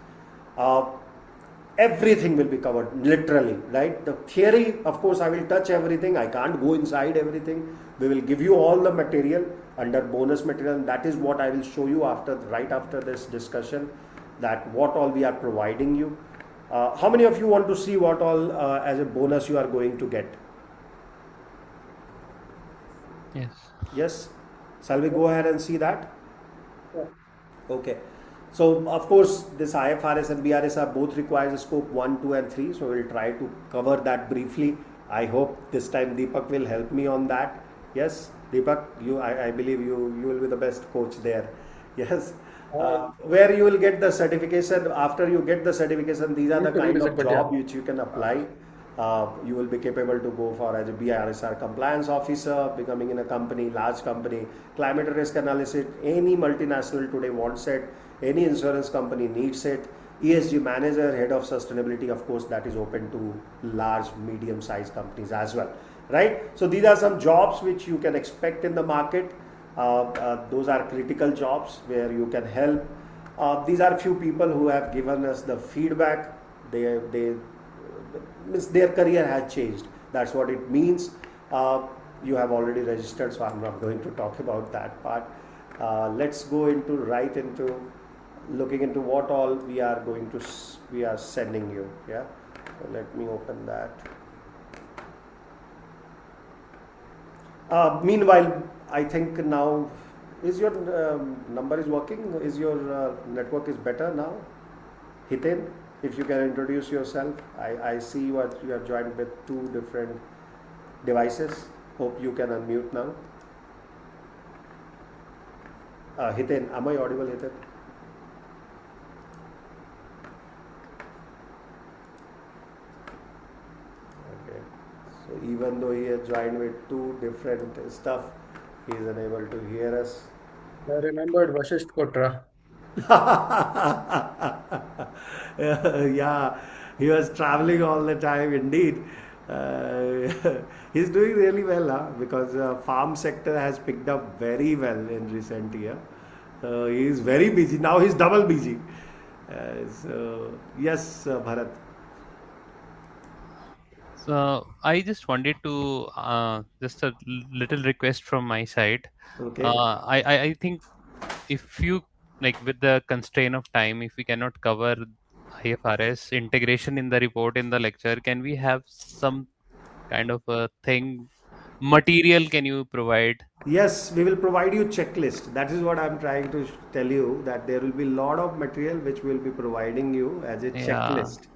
Everything will be covered literally, right? The theory, of course, I will touch everything. I can't go inside everything. We will give you all the material under bonus material, and that is what I will show you right after this discussion, that what all we are providing you. How many of you want to see what all as a bonus you are going to get? Yes. Yes? Shall we go ahead and see that? Yeah. Okay. So, of course, this IFRS and BRSR both requires scope 1, 2 and 3. So, we'll try to cover that briefly. I hope this time Deepak will help me on that. Yes, Deepak, I believe you will be the best coach there. Yes. Where you will get the certification. After you get the certification, these are the kind of job which you can apply. You will be capable to go for as a BRSR compliance officer, becoming in a company, large company, climate risk analysis. Any multinational today wants it. Any insurance company needs it. ESG manager, head of sustainability, of course, that is open to large, medium-sized companies as well, right? So these are some jobs which you can expect in the market. Those are critical jobs where you can help. These are few people who have given us the feedback. Their career has changed. That's what it means. You have already registered, so I'm not going to talk about that part. Let's go into looking into what all we are sending you. Yeah. So let me open that. Meanwhile, I think now is your number is working. Is your network is better now? Hiten, if you can introduce yourself. I see you have joined with 2 different devices. Hope you can unmute now. Hiten, am I audible, Hiten? Okay. So even though he has joined with 2 different stuff, he is unable to hear us. I remembered Vashisht Kotra. Yeah, he was traveling all the time indeed. He's doing really well, because farm sector has picked up very well in recent year. He is very busy now. He's double busy. So yes, Bharat. So I just wanted to just a little request from my side. Okay. I think if you like with the constraint of time, if we cannot cover IFRS integration in the report in the lecture, can we have some kind of a thing material can you provide? Yes, we will provide you checklist. That is what I'm trying to tell you, that there will be a lot of material which we'll be providing you as a Yeah. checklist.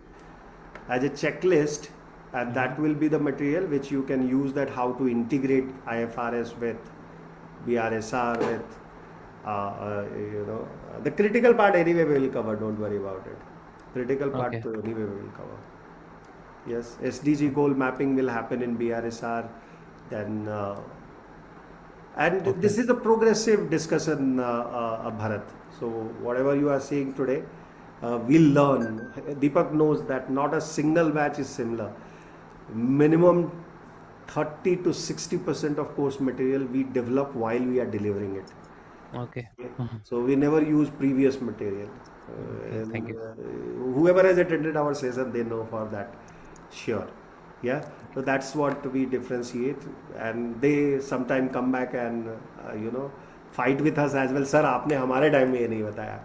As a checklist, and that will be the material which you can use, that how to integrate IFRS with BRSR with the critical part anyway we will cover. Don't worry about it. Critical part Okay. anyway we will cover. Yes, SDG goal mapping will happen in BRSR. Then And Okay. this is a progressive discussion, Bharat. So whatever you are seeing today, we'll learn. Deepak knows that not a single batch is similar. Minimum 30 to 60% of course material we develop while we are delivering it. Okay. Okay. Mhm. So we never use previous material. Okay. Thank you. Whoever has attended our session, they know for that. Sure. Yeah. So that's what we differentiate, and they sometime come back and fight with us as well. Sir, आपने हमारे time में ये नहीं बताया.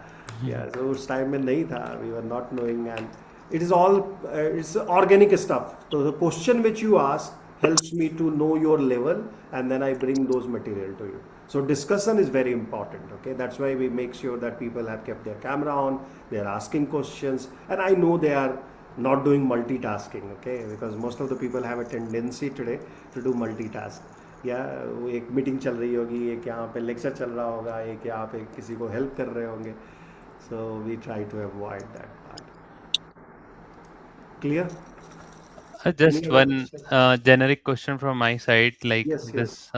Yeah. So उस time में नहीं था. We were not knowing, and it is all it's organic stuff. So the question which you ask helps me to know your level, and then I bring those material to you. So discussion is very important. Okay, that's why we make sure that people have kept their camera on, they are asking questions, and I know they are not doing multitasking. Okay, because most of the people have a tendency today to do multitask. या वो एक meeting चल रही होगी, एक यहाँ पे lecture चल रहा होगा, एक यहाँ पे किसी को हेल्प कर रहे होंगे. So we try to avoid that part. Clear? Any Just other one question? generic question from my side, like Yes, yes, this,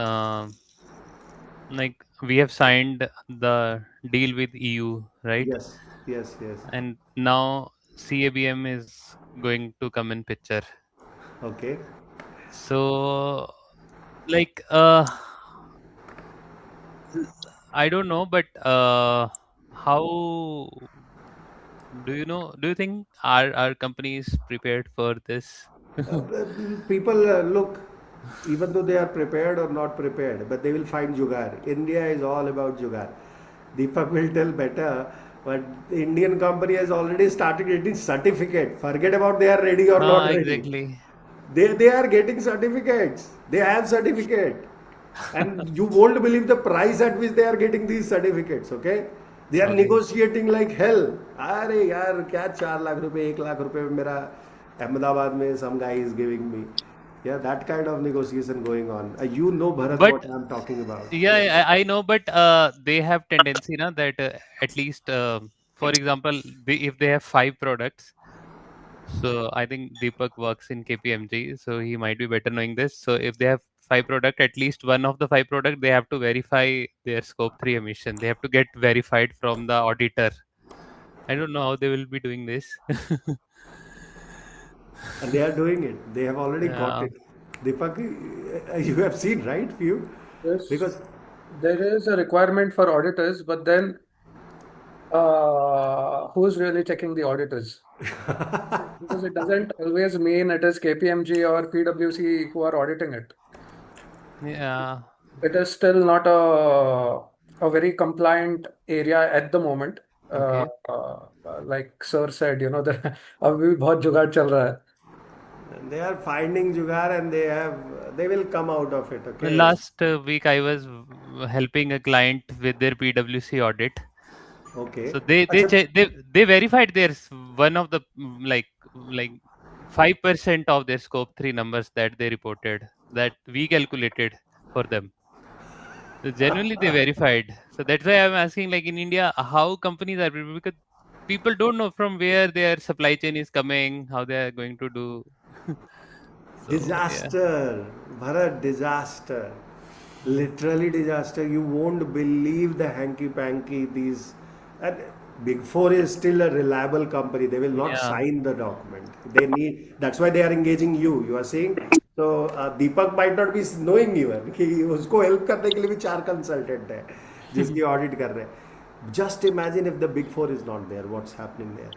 like we have signed the deal with EU, right? yes, yes, yes. And now CABM is going to come in picture. Okay. So, like, l- I don't know, but how do you know? Do you think our company is prepared for this? Uh, People look, even though they are prepared or not prepared, but they will find jugaad. India is all about jugaad. Deepak will tell better, but the Indian company has already started getting certificate. Forget about they are ready or not ready. Exactly. They are getting certificates. They have certificate. And you won't believe the price at which they are getting these certificates, okay? They are Okay. negotiating like hell. अरे यार क्या 4 लाख रुपए 1 लाख रुपए में मेरा अहमदाबाद में some guy is giving me. Yeah, that kind of negotiation going on. You know Bharat But what I'm talking about. yeah, Yeah. I know, but they have tendency na that at least, for example, if they have five products, so I think Deepak works in KPMG, so he might be better knowing this. So if they have five product, at least one of the five product, they have to verify their scope three emission. They have to get verified from the auditor. I don't know how they will be doing this. And they are doing it. They have already got Yeah. it. Deepak, you have seen, right? Few? Yes, Because there is a requirement for auditors, but then who's really checking the auditors? Because it doesn't always mean it is KPMG or PwC who are auditing it. Yeah. It is still not a very compliant area at the moment. Okay. Like sir said, the अभी भी बहुत जुगाड़ चल रहा है. they are finding jugaad and they will come out of it, okay? Last week I was helping a client with their PwC audit. Okay. So they they अच्छा. che- they they verified their one of the like 5% of their scope three numbers that they reported that we calculated for them. So genuinely they verified. So that's why I'm asking, like in India, how companies are prepared, because people don't know from where their supply chain is coming, how they are going to do. So yeah. Disaster, Bharat, disaster. Literally disaster. You won't believe the hanky panky these. And Big Four is still a reliable company. They will not Yeah. sign the document. They need. That's why they are engaging you. You are saying. So Deepak might not be knowing even कि उसको help करने के लिए भी 4 consultant है जिसकी audit कर रहे हैं. Just imagine if the Big Four is not there. What's happening there?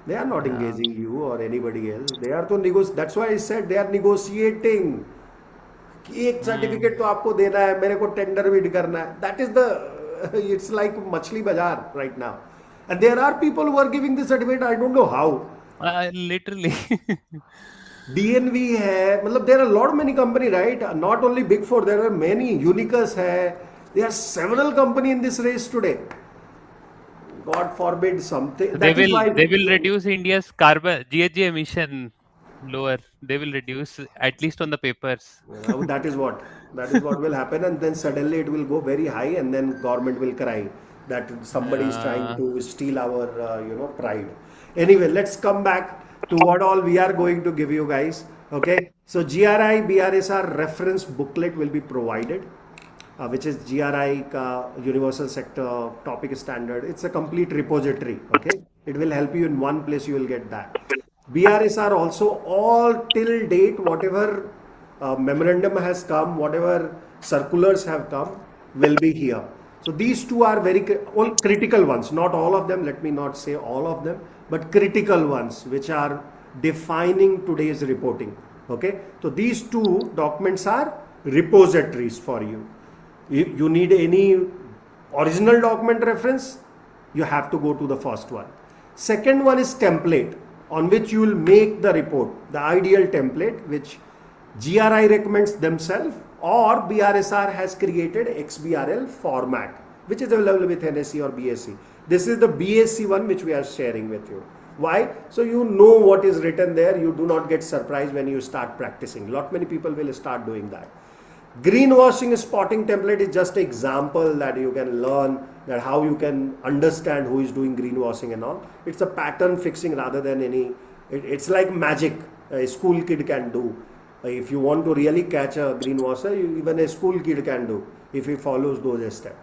They are not Yeah. engaging you or anybody else. They are to negotiate. That's why I said they are negotiating. कि एक certificate तो आपको देना है, मेरे को tender bid करना है. That is the it's like machhli bazaar right now. And there are people who are giving this certificate. I don't know how. Literally. DNV है, मतलब there are lot many company right, not only big four, there are many. Unicus है, there are several company in this race today. God forbid something. They that is will why they will reduce India's carbon GHG emission lower. They will reduce at least on the papers. That is what will happen, and then suddenly it will go very high, and then government will cry that somebody is trying Uh, to steal our pride. Anyway, let's come back to what all we are going to give you guys. Okay, so GRI BRSR reference booklet will be provided. which is GRI ka Universal Sector Topic Standard. It's a complete repository. Okay, it will help you in one place. You will get that. BRSR also, all till date, whatever memorandum has come, whatever circulars have come, will be here. So these two are all critical ones, not all of them, let me not say all of them, but critical ones which are defining today's reporting. Okay, so these two documents are repositories for you. You need any original document reference, you have to go to the first one. Second one is template on which you will make the report, the ideal template which GRI recommends themselves, or BRSR has created XBRL format which is available with NSE or BSE. This is the BSE one which we are sharing with you. Why? So you know what is written there, you do not get surprised when you start practicing. Lot many people will start doing that. Greenwashing spotting template is just an example that you can learn that how you can understand who is doing greenwashing and all. It's a pattern fixing rather than any, it's like magic a school kid can do. If you want to really catch a greenwasher, even a school kid can do if he follows those steps.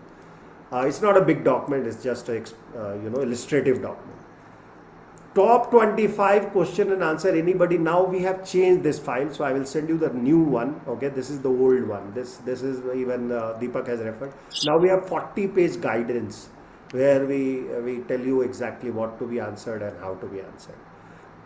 It's not a big document, it's just a illustrative document. Top 25 question and answer anybody. Now we have changed this file, so I will send you the new one. Okay, this is the old one. This is even Deepak has referred. Now we have 40-page guidance where we tell you exactly what to be answered and how to be answered.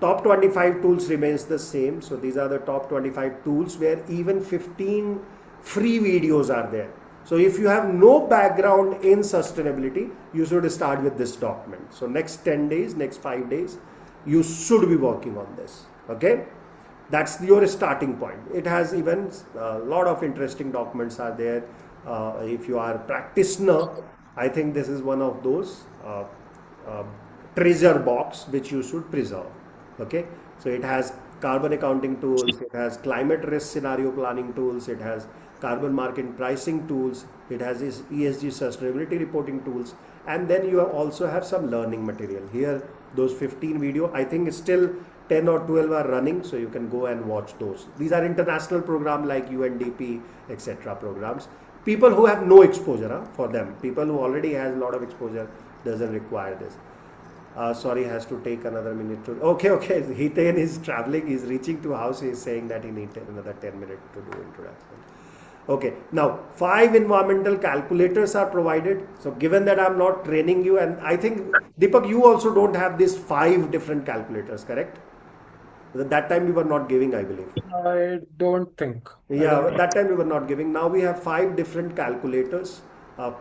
Top 25 tools remains the same. So these are the top 25 tools where even 15 free videos are there. So if you have no background in sustainability, you should start with this document. So next 10 days, next 5 days, you should be working on this. Okay, that's your starting point. It has even a lot of interesting documents are there. If you are a practitioner, I think this is one of those treasure box which you should preserve. Okay, so it has carbon accounting tools, it has climate risk scenario planning tools, it has carbon market pricing tools, it has this ESG sustainability reporting tools, and then you also have some learning material. Here, those 15 video, I think still 10 or 12 are running, so you can go and watch those. These are international programs like UNDP, etc. programs. People who have no exposure for them, people who already has a lot of exposure doesn't require this. Sorry, has to take another minute to. Okay. Hiten is traveling. He's reaching to house. He's saying that he needs another 10 minutes to do introduction. Okay. Now, 5 environmental calculators are provided. So, given that I'm not training you, and I think Deepak, you also don't have these 5 different calculators, correct? That time we were not giving, I believe. I don't think. Yeah, that time we were not giving. Now we have 5 different calculators.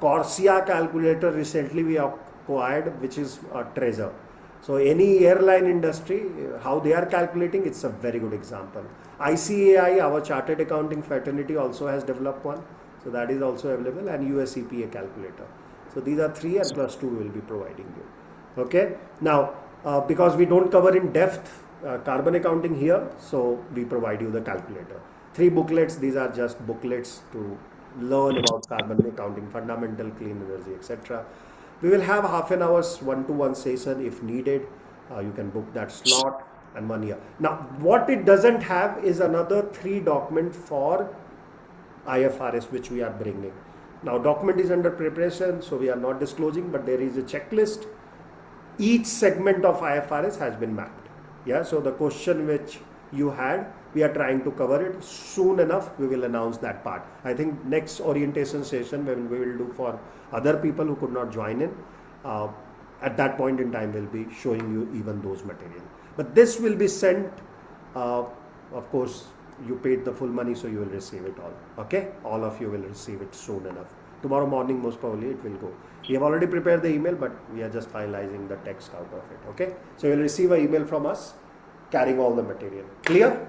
Corsia calculator recently we acquired, which is a treasure. So any airline industry, how they are calculating, it's a very good example. ICAI, our chartered accounting fraternity, also has developed one. So that is also available, and US EPA calculator. So these are 3 and plus 2 will be providing you. Okay. Now, because we don't cover in depth carbon accounting here, so we provide you the calculator. 3 booklets, these are just booklets to learn about carbon accounting, fundamental clean energy, etc. We will have half an hour's one-to-one session if needed. You can book that slot and 1 year. Now, what it doesn't have is another 3 document for IFRS which we are bringing. Now, document is under preparation, so we are not disclosing, but there is a checklist. Each segment of IFRS has been mapped. Yeah, so the question which you had, we are trying to cover it soon enough. We will announce that part. I think next orientation session when we will do for other people who could not join in, at that point in time we'll be showing you even those material. But this will be sent, of course you paid the full money, so you will receive it all. Okay, all of you will receive it soon enough. Tomorrow morning most probably it will go. We have already prepared the email, but we are just finalizing the text out of it. Okay, so you will receive an email from us carrying all the material. Clear?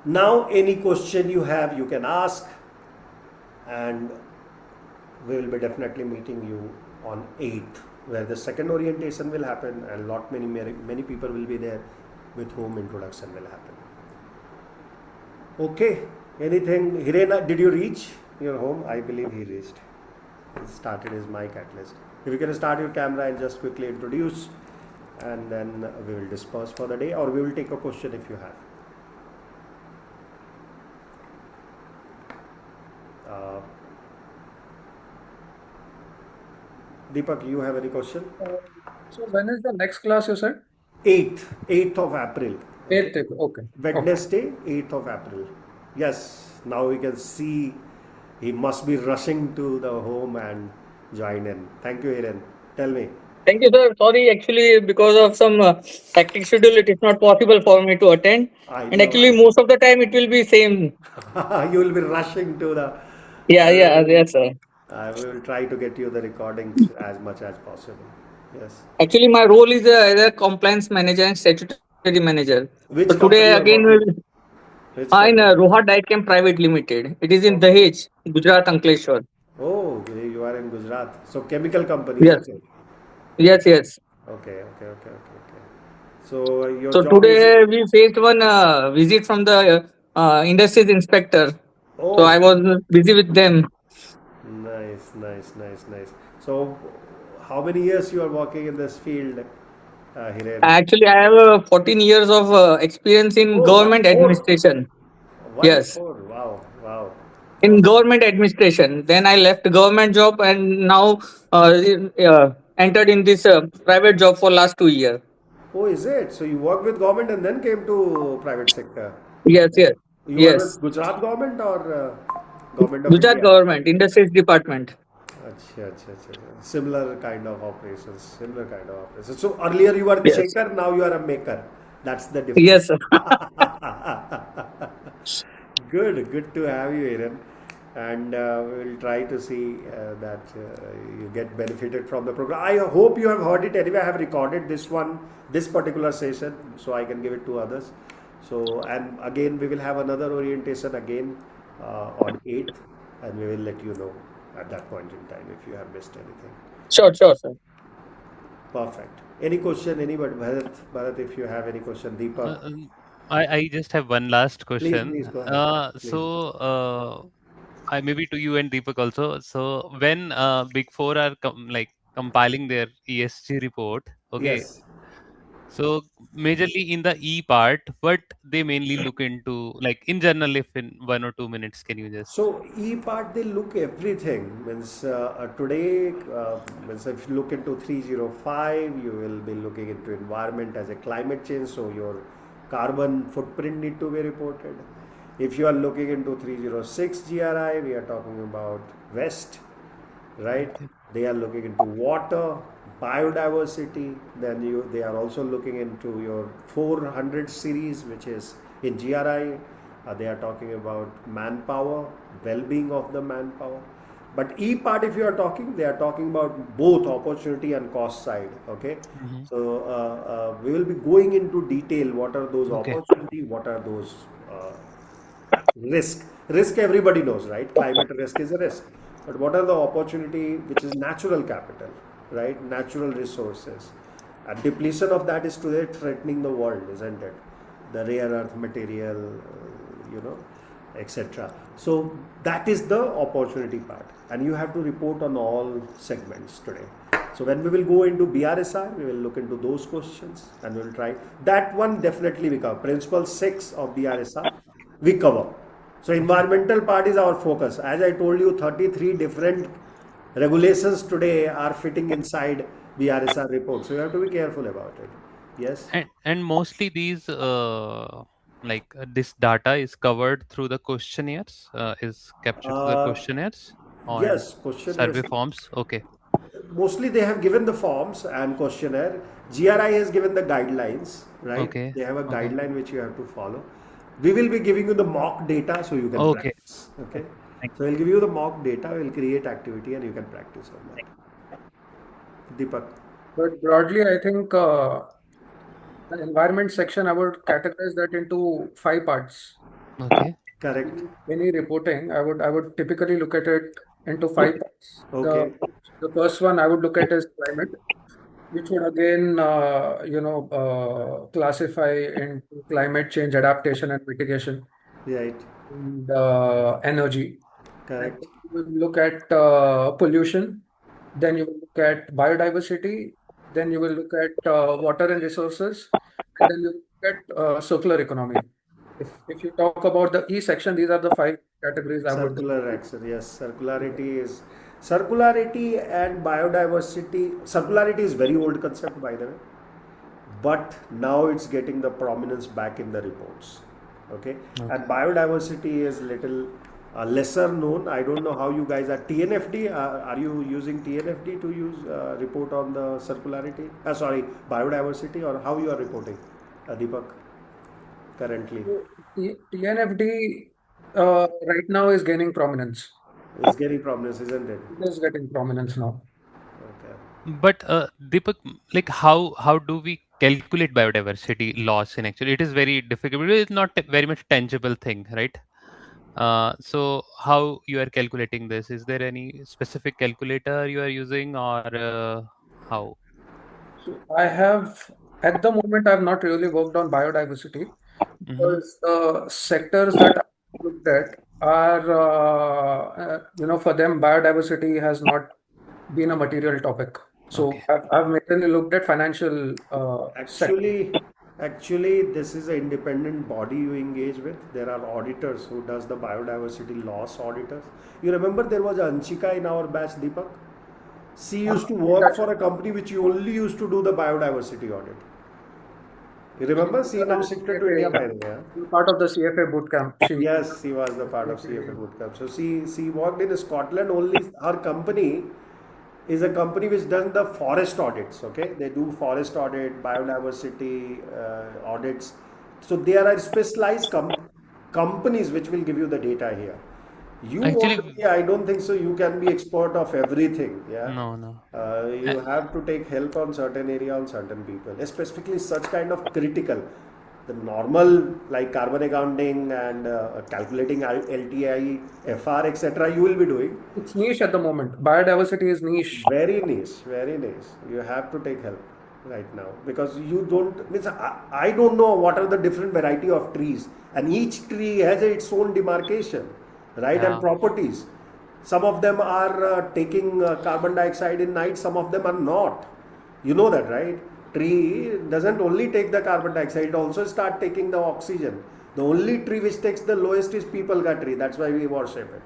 Now any question you have, you can ask, and we will be definitely meeting you on 8th, where the second orientation will happen, and many people will be there with whom introduction will happen. Okay, anything? Hirena, did you reach your home? I believe he reached. He started his mic at least. If you can start your camera and just quickly introduce, and then we will disperse for the day, or we will take a question if you have. Deepak, you have any question? So when is the next class you said? 8th of April. Okay. 8th April. Okay. Wednesday, 8th of April. Yes, now we can see he must be rushing to the home and join in. Thank you, Hiren. Tell me. Thank you, sir. Sorry, actually, because of some hectic schedule, it is not possible for me to attend. I And know, actually, I most of the time, it will be same. know. You will be rushing to the. Yeah, yeah, Uh, yes, sir. I will try to get you the recordings as much as possible. Yes. Actually, my role is as a compliance manager and statutory manager. So Which today, company you are again, working? Which in company? Roha Dietchem Private Limited. It is in Okay. Dahej, Gujarat, Ankleshwar. Oh, you are in Gujarat. So chemical company, isn't Yes, it? yes, yes. Okay, okay, okay, okay, okay. So your So job is. today, we faced one visit from the industries inspector. So I Oh, was busy with them. nice, nice, nice, nice. So, how many years you are working in this field, Hiren? Actually, I have 14 years of experience in Oh, one government four. administration. One Yes, four. Wow, wow. in Awesome. government administration. Then I left government job and now entered in this private job for last 2 years. Oh, is it? So you worked with government and then came to private sector. Yes, yes, You were yes. with Gujarat government or government of Gujarat India? government, industries department. अच्छा, अच्छा, अच्छा, अच्छा. Similar kind of operations. Similar kind of operations. So earlier you were Yes, checker, now you are a maker. That's the difference. yes, sir. Good, good to have you, Aaron. And we'll try to see that you get benefited from the program. I hope you have heard it anyway. I have recorded this one, this particular session, so I can give it to others. So, and again, we will have another orientation again on 8th, and we will let you know at that point in time if you have missed anything. Sure, sure, sir. Perfect. Any question, anybody? Bharat, if you have any question, Deepak, Uh, um, I just have one last please, question. please go ahead. Please. I maybe to you and Deepak also. So when Big Four are compiling their ESG report, okay. Yes. So majorly in the E part, what they mainly look into, like in general, if in 1 or 2 minutes, can you just? So E part they look everything means today means if you look into 305 you will be looking into environment as a climate change, so your carbon footprint need to be reported. If you are looking into 306 GRI, we are talking about West, right? Okay. They are looking into water, biodiversity. Then they are also looking into your 400 series, which is in GRI. They are talking about manpower, well-being of the manpower. But E part, if you are talking, they are talking about both opportunity and cost side. Okay, Hmm. so we will be going into detail. What are those Okay. opportunity? What are those risk everybody knows, right? Climate risk is a risk, but what are the opportunity which is natural capital, right? Natural resources, and depletion of that is today threatening the world, isn't it? The rare earth material, you know, etc. So that is the opportunity part, and you have to report on all segments today. So when we will go into BRSR, we will look into those questions and we will try that one. Definitely we cover principle 6 of BRSR, we cover. So Okay. environmental part is our focus. As I told you, 33 different regulations today are fitting inside BRSR report. So you have to be careful about it. Yes. And mostly these this data is covered through the questionnaires, is captured through the Uh, questionnaires on yes, questionnaires. survey forms. Okay. Mostly they have given the forms and questionnaire. GRI has given the guidelines, right? Okay. They have a Okay. guideline which you have to follow. We will be giving you the mock data so you can Okay. practice. Okay. Okay. Thank So we'll give you the mock data, we'll create activity and you can practice on that. Deepak. But broadly, I think the environment section, I would categorize that into 5 parts. you. Okay. Correct. Any reporting, I would typically look at it into 5 parts. Okay. The first one I would look at is climate, which would again classify into climate change adaptation and mitigation, Right. and energy. And Correct. then you will look at pollution, then you will look at biodiversity, then you will look at water and resources, and then you look at circular economy. If you talk about the E section, these are the 5 categories I would. Circular action. Yes. Circularity is Circularity and biodiversity. Circularity is very old concept, by the way, but now it's getting the prominence back in the reports. Okay, and Okay. biodiversity is little lesser known. I don't know how you guys are. TNFD, are you using TNFD to use report on the circularity? Sorry, biodiversity, or how you are reporting, Deepak, currently? TNFD right now is gaining prominence. It's getting prominence, isn't it? It is getting prominence now. Okay. But Deepak, like how do we calculate biodiversity loss in actually? It is very difficult. It's not a very much tangible thing, right? So how you are calculating this? Is there any specific calculator you are using, or how? So at the moment, I've not really worked on biodiversity Mm-hmm. because the sectors that I looked at are, for them, biodiversity has not been a material topic. So Okay. I've mainly looked at financial sector. Actually, this is an independent body you engage with. There are auditors who does the biodiversity loss auditors. You remember there was Anshika in our batch, Deepak? She used to work for a company which only used to do the biodiversity audit. You remember? She now shifted to India, by the way. Part of the CFA bootcamp. Yes, she was the part of CFA bootcamp. So she worked in Scotland. Only her company is a company which does the forest audits. Okay, they do forest audit, biodiversity audits. So there are specialized companies which will give you the data here. You want Actually, to be, I don't think so. You can be expert of everything. Yeah, no, no. you have to take help on certain area on certain people, specifically such kind of critical. The normal like carbon accounting and calculating LTI, FR, etc. You will be doing. It's niche at the moment. Biodiversity is niche. Very niche, very niche. You have to take help right now because you don't. Means I don't know what are the different variety of trees, and each tree has its own demarcation, right, and Yeah. properties. Some of them are taking carbon dioxide in night. Some of them are not. You know that, right? Tree doesn't only take the carbon dioxide; it also start taking the oxygen. The only tree which takes the lowest is peepalga tree. That's why we worship it.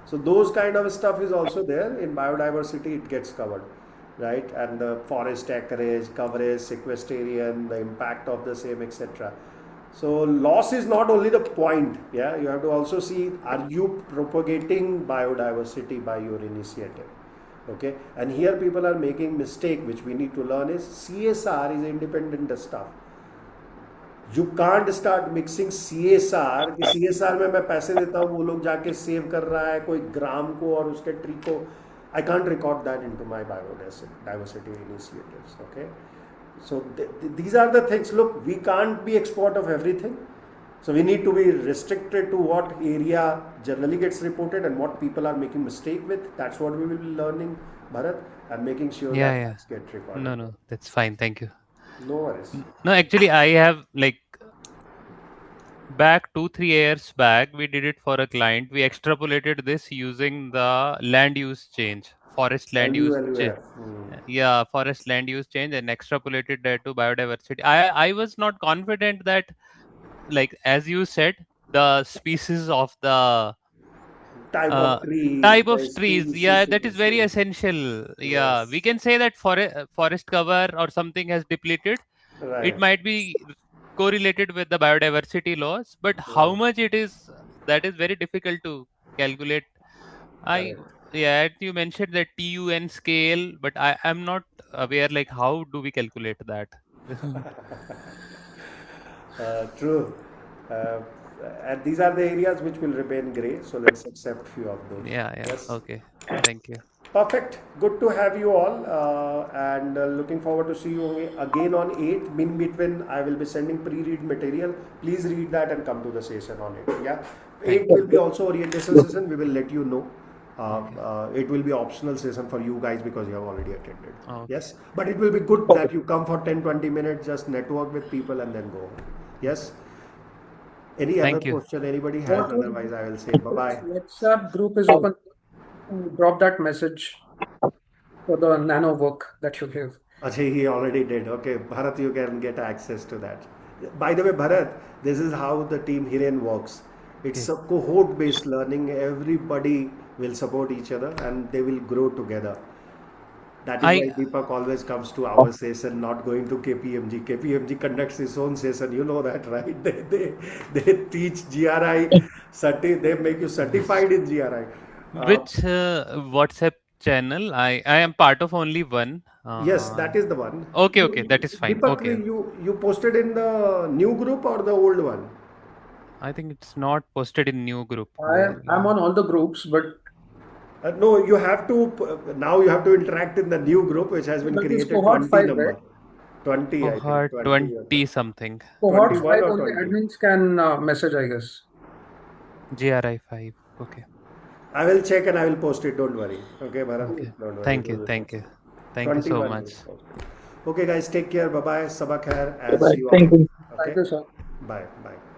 So those kind of stuff is also there in biodiversity. It gets covered, right? And the forest acreage, coverage, sequestration, the impact of the same, etc. So loss is not only the point. Yeah, you have to also see: are you propagating biodiversity by your initiative? Okay, and here people are making mistake which we need to learn is CSR is independent stuff. You can't start mixing CSR कि CSR में मैं पैसे देता हूँ वो लोग जाके save कर रहा है कोई ग्राम को और उसके ट्री को I can't record that into my biodiversity initiatives okay so these are the things. Look, we can't be expert of everything, so we need to be restricted to what area generally gets reported and what people are making mistake with. That's what we will be learning, Bharat, and making sure Yeah, that yeah. things get recorded. No, that's fine. Thank you. No worries. No, actually, I have like back 2-3 years back, we did it for a client. We extrapolated this using the land use change, forest land use change. LULUF. Yeah, forest land use change, and extrapolated that to biodiversity. I was not confident that, like as you said, the species of the Type of trees, type of the trees, species yeah, is that the is very same. essential. Yeah, we Yes, can say that forest cover or something has depleted. It right, might be correlated with the biodiversity loss, but how right, much it is, that is very difficult to calculate. I correct. Yeah, you mentioned that TUN scale, but I am not aware like how do we calculate that? True. Uh, and these are the areas which will remain grey, so let's accept few of those. Yeah, Yes. okay, thank you. Perfect. Good to have you all, and looking forward to see you again on 8th. In between, I will be sending pre-read material. Please read that and come to the session on it. Yeah. Thank 8th will be also orientation session. We will let you know. Okay. It will be optional session for you guys because you have already attended. Okay. Yes. But it will be good that you come for 10-20 minutes, just network with people and then go home. Yes. Any other Thank you. question anybody has? Otherwise, I will say bye-bye. WhatsApp group is open. Drop that message for the nano work that you give. Ajay, he already did. Okay, Bharat, you can get access to that. By the way, Bharat, this is how the team Hiren works. It's Okay. a cohort based learning. Everybody will support each other and they will grow together. That is why I Deepak always comes to our session, not going to KPMG. KPMG conducts its own session. You know that, right? They teach GRI, they make you certified in GRI. which WhatsApp channel? I am part of only one. Yes, that is the one. Okay, okay, that is fine. Deepak, Okay. you posted in the new group or the old one? I think it's not posted in new group. I'm on all the groups, but No, you have to now you have to interact in the new group which has been that is created cohort 20 5, right? number. 20, I think. Cohort 20 or 20 something. Cohort 21 5 or only 20. admins can message, I guess. GRI 5. Okay. I will check and I will post it. Don't worry. Okay, Bharat. Okay. Don't worry. Thank We you. will Thank post you. it. Thank you so 21 much. will post it. Okay, guys. Take care. Bye bye. Sabak khair. As Bye. you all. Thank you. Okay. Thank you, sir. Bye. Bye.